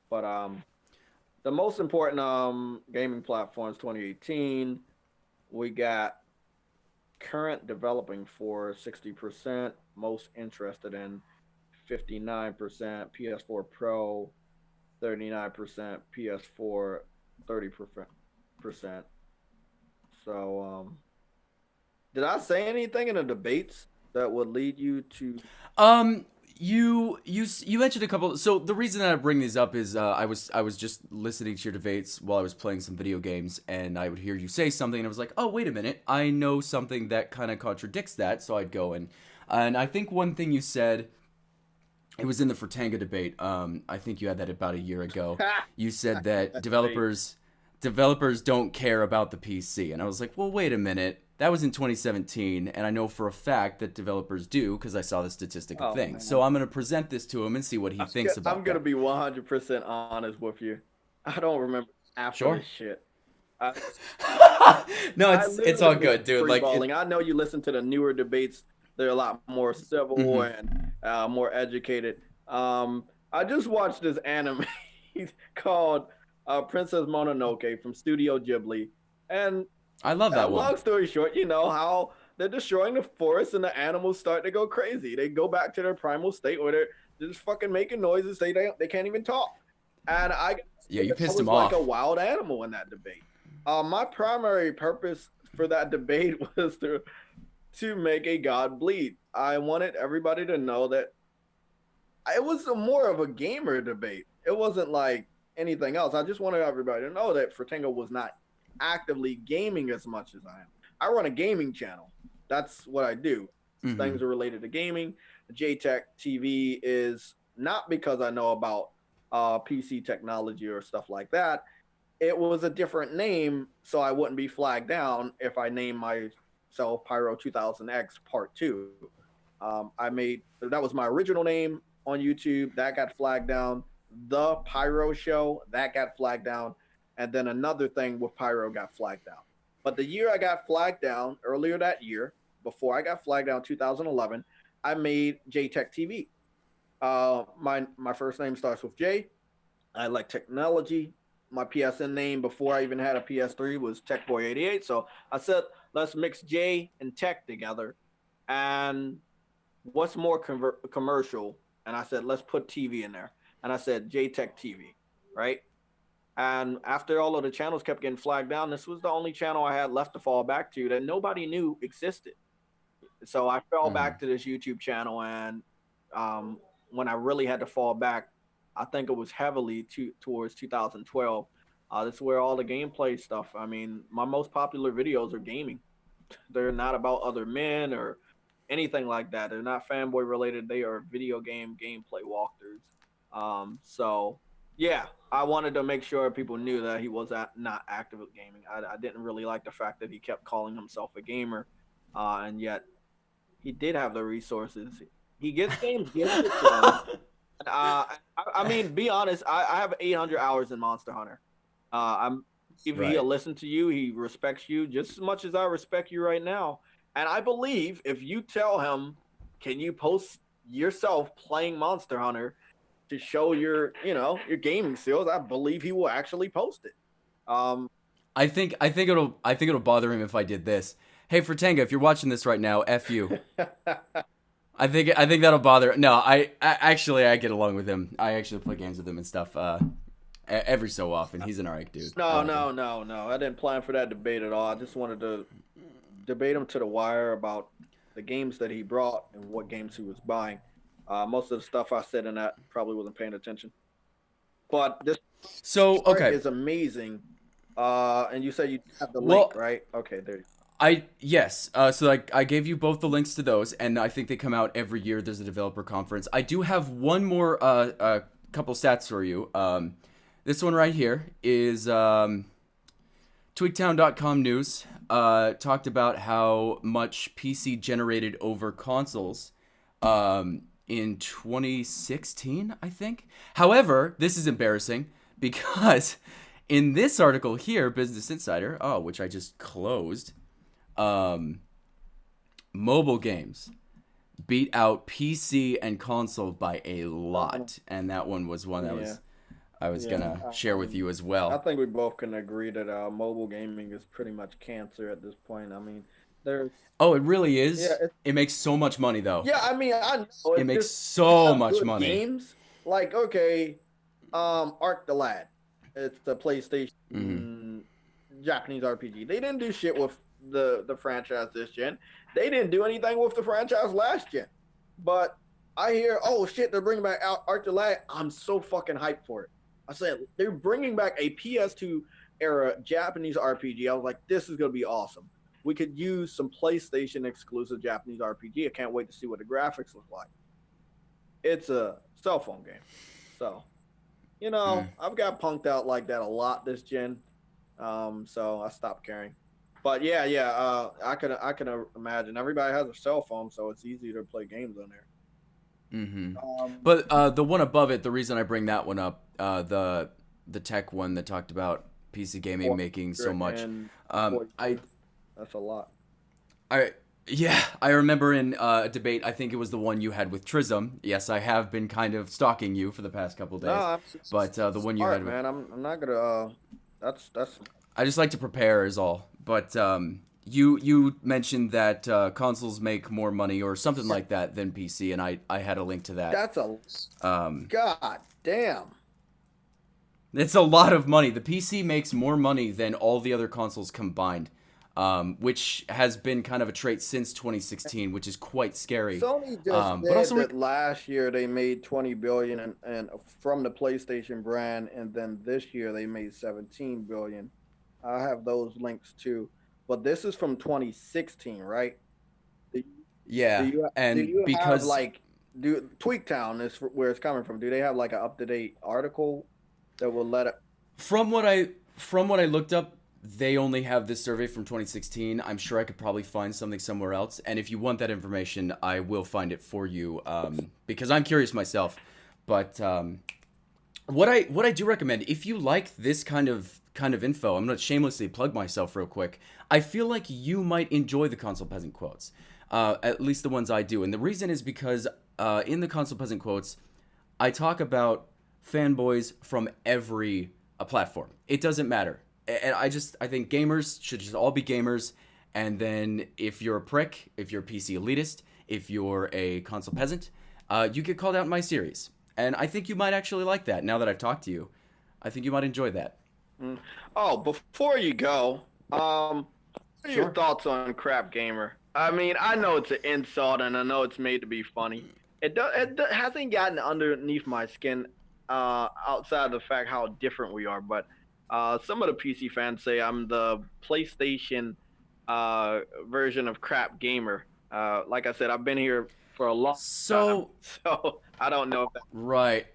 But the most important gaming platforms 2018, we got current developing for 60%, most interested in 59%, PS4 Pro 39%, PS4 30%. So did I say anything in the debates that would lead you to? Um, you mentioned a couple. So the reason that I bring these up is I was just listening to your debates while I was playing some video games, and I would hear you say something, and I was like, oh wait a minute, I know something that kind of contradicts that. So I'd go and I think one thing you said. It was in the Fratanga debate. I think you had that about a year ago. You said that developers don't care about the PC, and I was like, well, wait a minute. That was in 2017, and I know for a fact that developers do because I saw the statistical thing. Man. So I'm going to present this to him and see what he thinks about I'm gonna that. be 100% honest with you. I don't remember after Sure. this shit. I, No, I it's all literally good, dude. Like freeballing. I know you listen to the newer debates; they're a lot more civil mhm. and more educated. I just watched this anime called Princess Mononoke from Studio Ghibli, and I love that one. long story short, you know how they're destroying the forest and the animals start to go crazy. They go back to their primal state where they're just fucking making noises. They can't even talk. And Yeah, you I pissed was him like off. a wild animal in that debate. My primary purpose for that debate was to make a god bleed. I wanted everybody to know that it was more of a gamer debate. It wasn't like anything else. I just wanted everybody to know that Fratanga was not actively gaming as much as I am. I run a gaming channel. That's what I do. Hmm. Things are related to gaming. JayTechTV is not because I know about PC technology or stuff like that. It was a different name, so I wouldn't be flagged down if I named myself Pyro 2000X Part 2. I made that was my original name on YouTube. That got flagged down. The Pyro Show that got flagged down, and then another thing with Pyro got flagged down. But the year I got flagged down earlier that year, before I got flagged out in 2011, I made JayTechTV. My first name starts with J. I like technology. My PSN name before I even had a PS3 was TechBoy88. So I said, let's mix J and tech together. And what's more commercial? And I said, let's put TV in there. And I said, JayTechTV, right? And after all of the channels kept getting flagged down, this was the only channel I had left to fall back to that nobody knew existed. So I fell Mm. back to this YouTube channel, and when I really had to fall back, I think it was heavily towards 2012. That's where all the gameplay stuff. I mean, my most popular videos are gaming. They're not about other men or anything like that. They're not fanboy related. They are video game gameplay walkthroughs. So yeah, I wanted to make sure people knew that he was not active with gaming. I didn't really like the fact that he kept calling himself a gamer, and yet he did have the resources. He gets games gifted to him. I mean, be honest. I have 800 hours in Monster Hunter. I'm if Right. he'll listen to you, he respects you just as much as I respect you right now. And I believe if you tell him, can you post yourself playing Monster Hunter to show your gaming skills, I believe he will actually post it. Um, I think it'll bother him if I did this. Hey, Fratanga, if you're watching this right now, f you. I think that'll bother. No, actually I get along with him. I actually play games with him and stuff. Every so often, he's an alright dude. I no, like him. no, no, no. I didn't plan for that debate at all. I just wanted to debate him to the wire about the games that he brought and what games he was buying. Most of the stuff I said in that probably wasn't paying attention. But this So story okay, is amazing. And you said you have the link, well, right? Okay, there. yes. So I gave you both the links to those, and I think they come out every year. There's a developer conference. I do have one more couple stats for you. This one right here is Tweaktown.com news. Talked about how much PC generated over consoles in 2016, I think. However, this is embarrassing because in this article here, Business Insider, which I just closed, um, mobile games beat out PC and console by a lot, and that one was one that Yeah, I was yeah. gonna share with you as I well. think we both can agree that mobile gaming is pretty much cancer at this point. I mean, there's Oh, it really yeah, is. It makes so much money though. yeah. I mean, I know It it's makes just you so have much good money. games. Like okay, Arc the Lad. It's the Hmm. PlayStation Japanese RPG. They didn't do shit with the franchise this gen. They didn't do anything with the franchise last gen. But I hear, oh shit, they're bringing back Arc the Lad. I'm so fucking hyped for it. I said they're bringing back a PS2 era Japanese RPG. I was like, this is gonna be awesome. We could use some PlayStation exclusive Japanese RPG. I can't wait to see what the graphics look like. It's a cell phone game, so Mm. I've got punked out like that a lot this gen. So I stopped caring. But yeah, yeah, I can imagine everybody has a cell phone, so it's easy to play games on there. Hmm. Um, But the one above it, the reason I bring that one up, the tech one that talked about PC gaming making so much, and um, I 42. That's a lot. I yeah, I remember in a debate. I think it was the one you had with Trism. Yes, I have been kind of stalking you for the past couple No, days, I'm but the one you smart, had with man. I'm not gonna. That's I just like to prepare is all. But you mentioned that consoles make more money or something like that than PC, and I had a link to that. that's a Um, god damn. it's a lot of money. The PC makes more money than all the other consoles combined, which has been kind of a trait since 2016, which is quite scary. Sony just But said also, that last year they made 20 billion and from the PlayStation brand, and then this year they made 17 billion. I have those links too, but this is from 2016, right? Do, do yeah, do and you have because like do Tweaktown is where it's coming from? Do they have like an up to date article that will let it? From what I looked up, they only have this survey from 2016. I'm sure I could probably find something somewhere else. And if you want that information, I will find it for you because I'm curious myself. But what I do recommend, if you like this kind of info, I'm gonna shamelessly plug myself real quick. I feel like you might enjoy the console peasant quotes. At least the ones I do. And the reason is because in the Console Peasant quotes, I talk about fanboys from every platform. It doesn't matter. And I think gamers should just all be gamers. And then if you're a prick, if you're a PC elitist, if you're a console peasant, you get called out in my series. And I think you might actually like that now that I've talked to you. I think you might enjoy that. Oh, before you go, what are your Sure. thoughts on Crap Gamer? I mean, I know it's an insult, and I know it's made to be funny. Hasn't gotten underneath my skin, outside of the fact how different we are. But some of the PC fans say I'm the PlayStation version of Crap Gamer. Like I said, I've been here for a long time, So, so I don't know if that. right.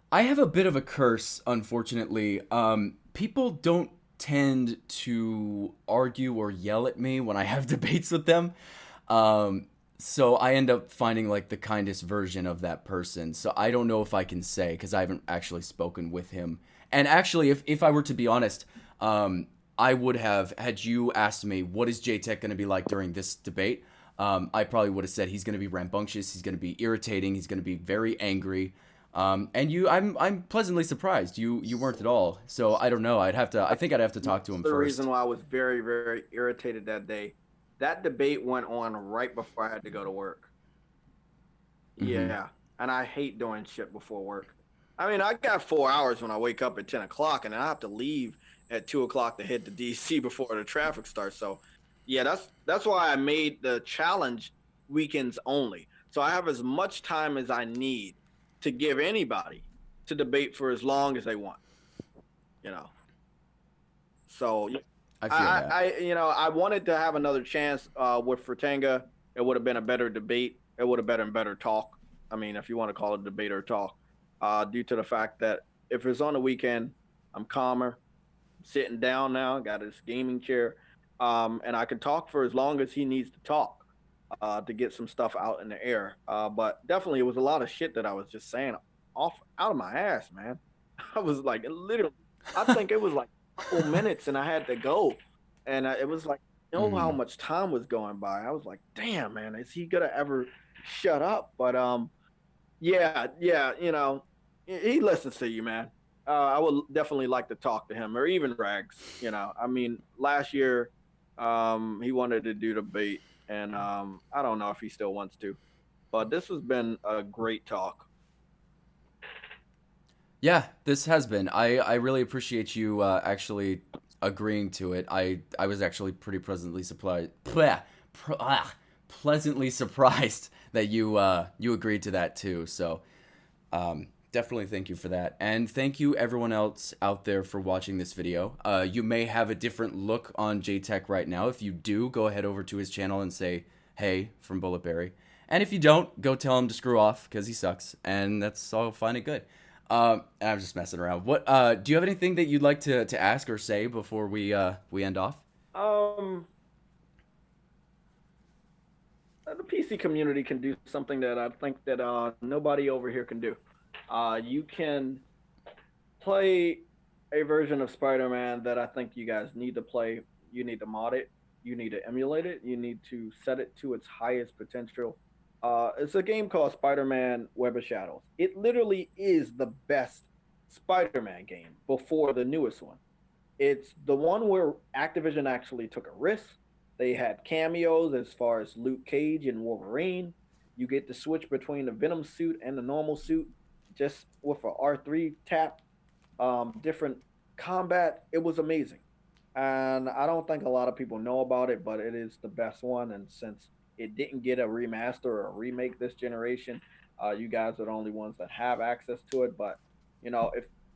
I have a bit of a curse, unfortunately. People don't tend to argue or yell at me when I have debates with them. Um, so I end up finding like the kindest version of that person. So I don't know if I can say because I haven't actually spoken with him. And actually, if I were to be honest, I would have had you asked me what is JTech going to be like during this debate. I probably would have said he's going to be rambunctious. He's going to be irritating. He's going to be very angry. And I'm pleasantly surprised you weren't at all. So I don't know. I think I'd have to talk to That's him the reason first. why I was very, very irritated that day. That debate went on right before I had to go to work. Hmm. Yeah, and I hate doing shit before work. I mean, I got 4 hours when I wake up at 10 o'clock, and I have to leave at 2 o'clock to hit the DC before the traffic starts. So, yeah, that's why I made the challenge weekends only. So I have as much time as I need to give anybody to debate for as long as they want. You know. So I feel that. I wanted to have another chance with Fratanga. It would have been a better debate. It would have been a better talk. I mean, if you want to call it debate or talk, due to the fact that if it's on the weekend, I'm calmer, sitting down now, got this gaming chair, and I can talk for as long as he needs to talk to get some stuff out in the air. But definitely, it was a lot of shit that I was just saying off out of my ass, man. I was like, literally, I think it was like couple minutes and I had to go. And it was like, how Hmm. much time was going by. I was like, damn, man, is he gonna ever shut up? But yeah, yeah, he listens to you, man. I would definitely like to talk to him or even Rags. I mean, last year, he wanted to do debate, and I don't know if he still wants to. But this has been a great talk. Yeah, this has been. I really appreciate you actually agreeing to it. I was actually pretty pleasantly surprised. Pleasantly surprised that you agreed to that too. So definitely thank you for that, and thank you everyone else out there for watching this video. You may have a different look on JTech right now. If you do, go ahead over to his channel and say hey from Bulletbarry. And if you don't, go tell him to screw off because he sucks, and that's all fine and good. I'm just messing around. What do you have anything that you'd like to ask or say before we end off? Um, the PC community can do something that I think that nobody over here can do. You can play a version of Spider-Man that I think you guys need to play. You need to mod it. You need to emulate it. You need to set it to its highest potential. It's a game called Spider-Man Web of Shadows. It literally is the best Spider-Man game before the newest one. It's the one where Activision actually took a risk. They had cameos as far as Luke Cage and Wolverine. You get to switch between the Venom suit and the normal suit just with a R3 tap. Different combat. It was amazing. And I don't think a lot of people know about it, but it is the best one. And since it didn't get a remaster or a remake this generation, you guys are the only ones that have access to it. But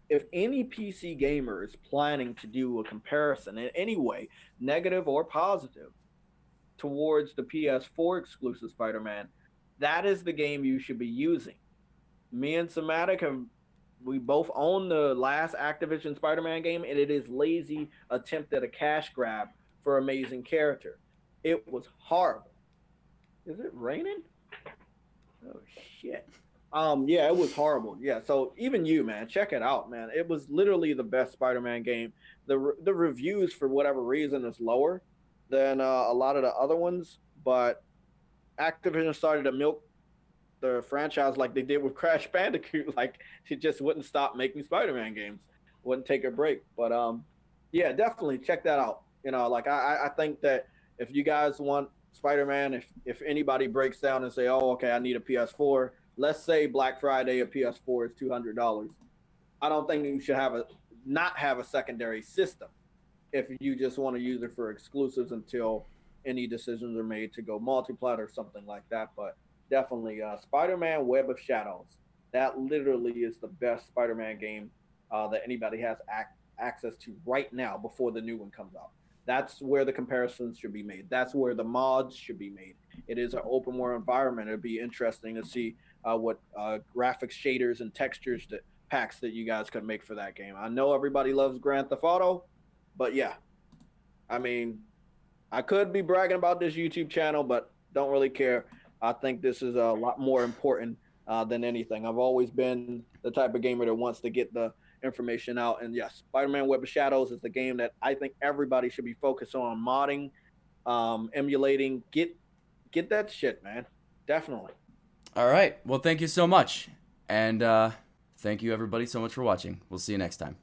if any PC gamer is planning to do a comparison in any way, negative or positive, towards the PS4 exclusive Spider-Man, that is the game you should be using. Me and Somatic have we both own the last Activision Spider-Man game, and it is lazy attempt at a cash grab for amazing character. It was horrible. Is it raining? Oh shit. Yeah, it was horrible. Yeah, so even you, man, check it out, man. It was literally the best Spider-Man game. The reviews for whatever reason is lower than a lot of the other ones, but Activision started to milk the franchise like they did with Crash Bandicoot. Like she just wouldn't stop making Spider-Man games, wouldn't take a break. But yeah, definitely check that out. You know, like I think that if you guys want Spider-Man, if anybody breaks down and say, oh, okay, I need a PS4. Let's say Black Friday a PS4 is $200. I don't think you should have a not have a secondary system if you just want to use it for exclusives until any decisions are made to go multiplat or something like that. But definitely, Spider-Man: Web of Shadows. That literally is the best Spider-Man game that anybody has access to right now before the new one comes out. That's where the comparisons should be made. That's where the mods should be made. It is an open world environment. It'd be interesting to see what graphics, shaders, and textures that packs that you guys could make for that game. I know everybody loves Grand Theft Auto, but yeah, I mean, I could be bragging about this YouTube channel, but don't really care. I think this is a lot more important than anything. I've always been the type of gamer that wants to get the information out. And yes, Spider-Man: Web of Shadows is the game that I think everybody should be focused on modding, emulating. Get that shit, man. Definitely. All right. Well, thank you so much. And thank you, everybody, so much for watching. We'll see you next time.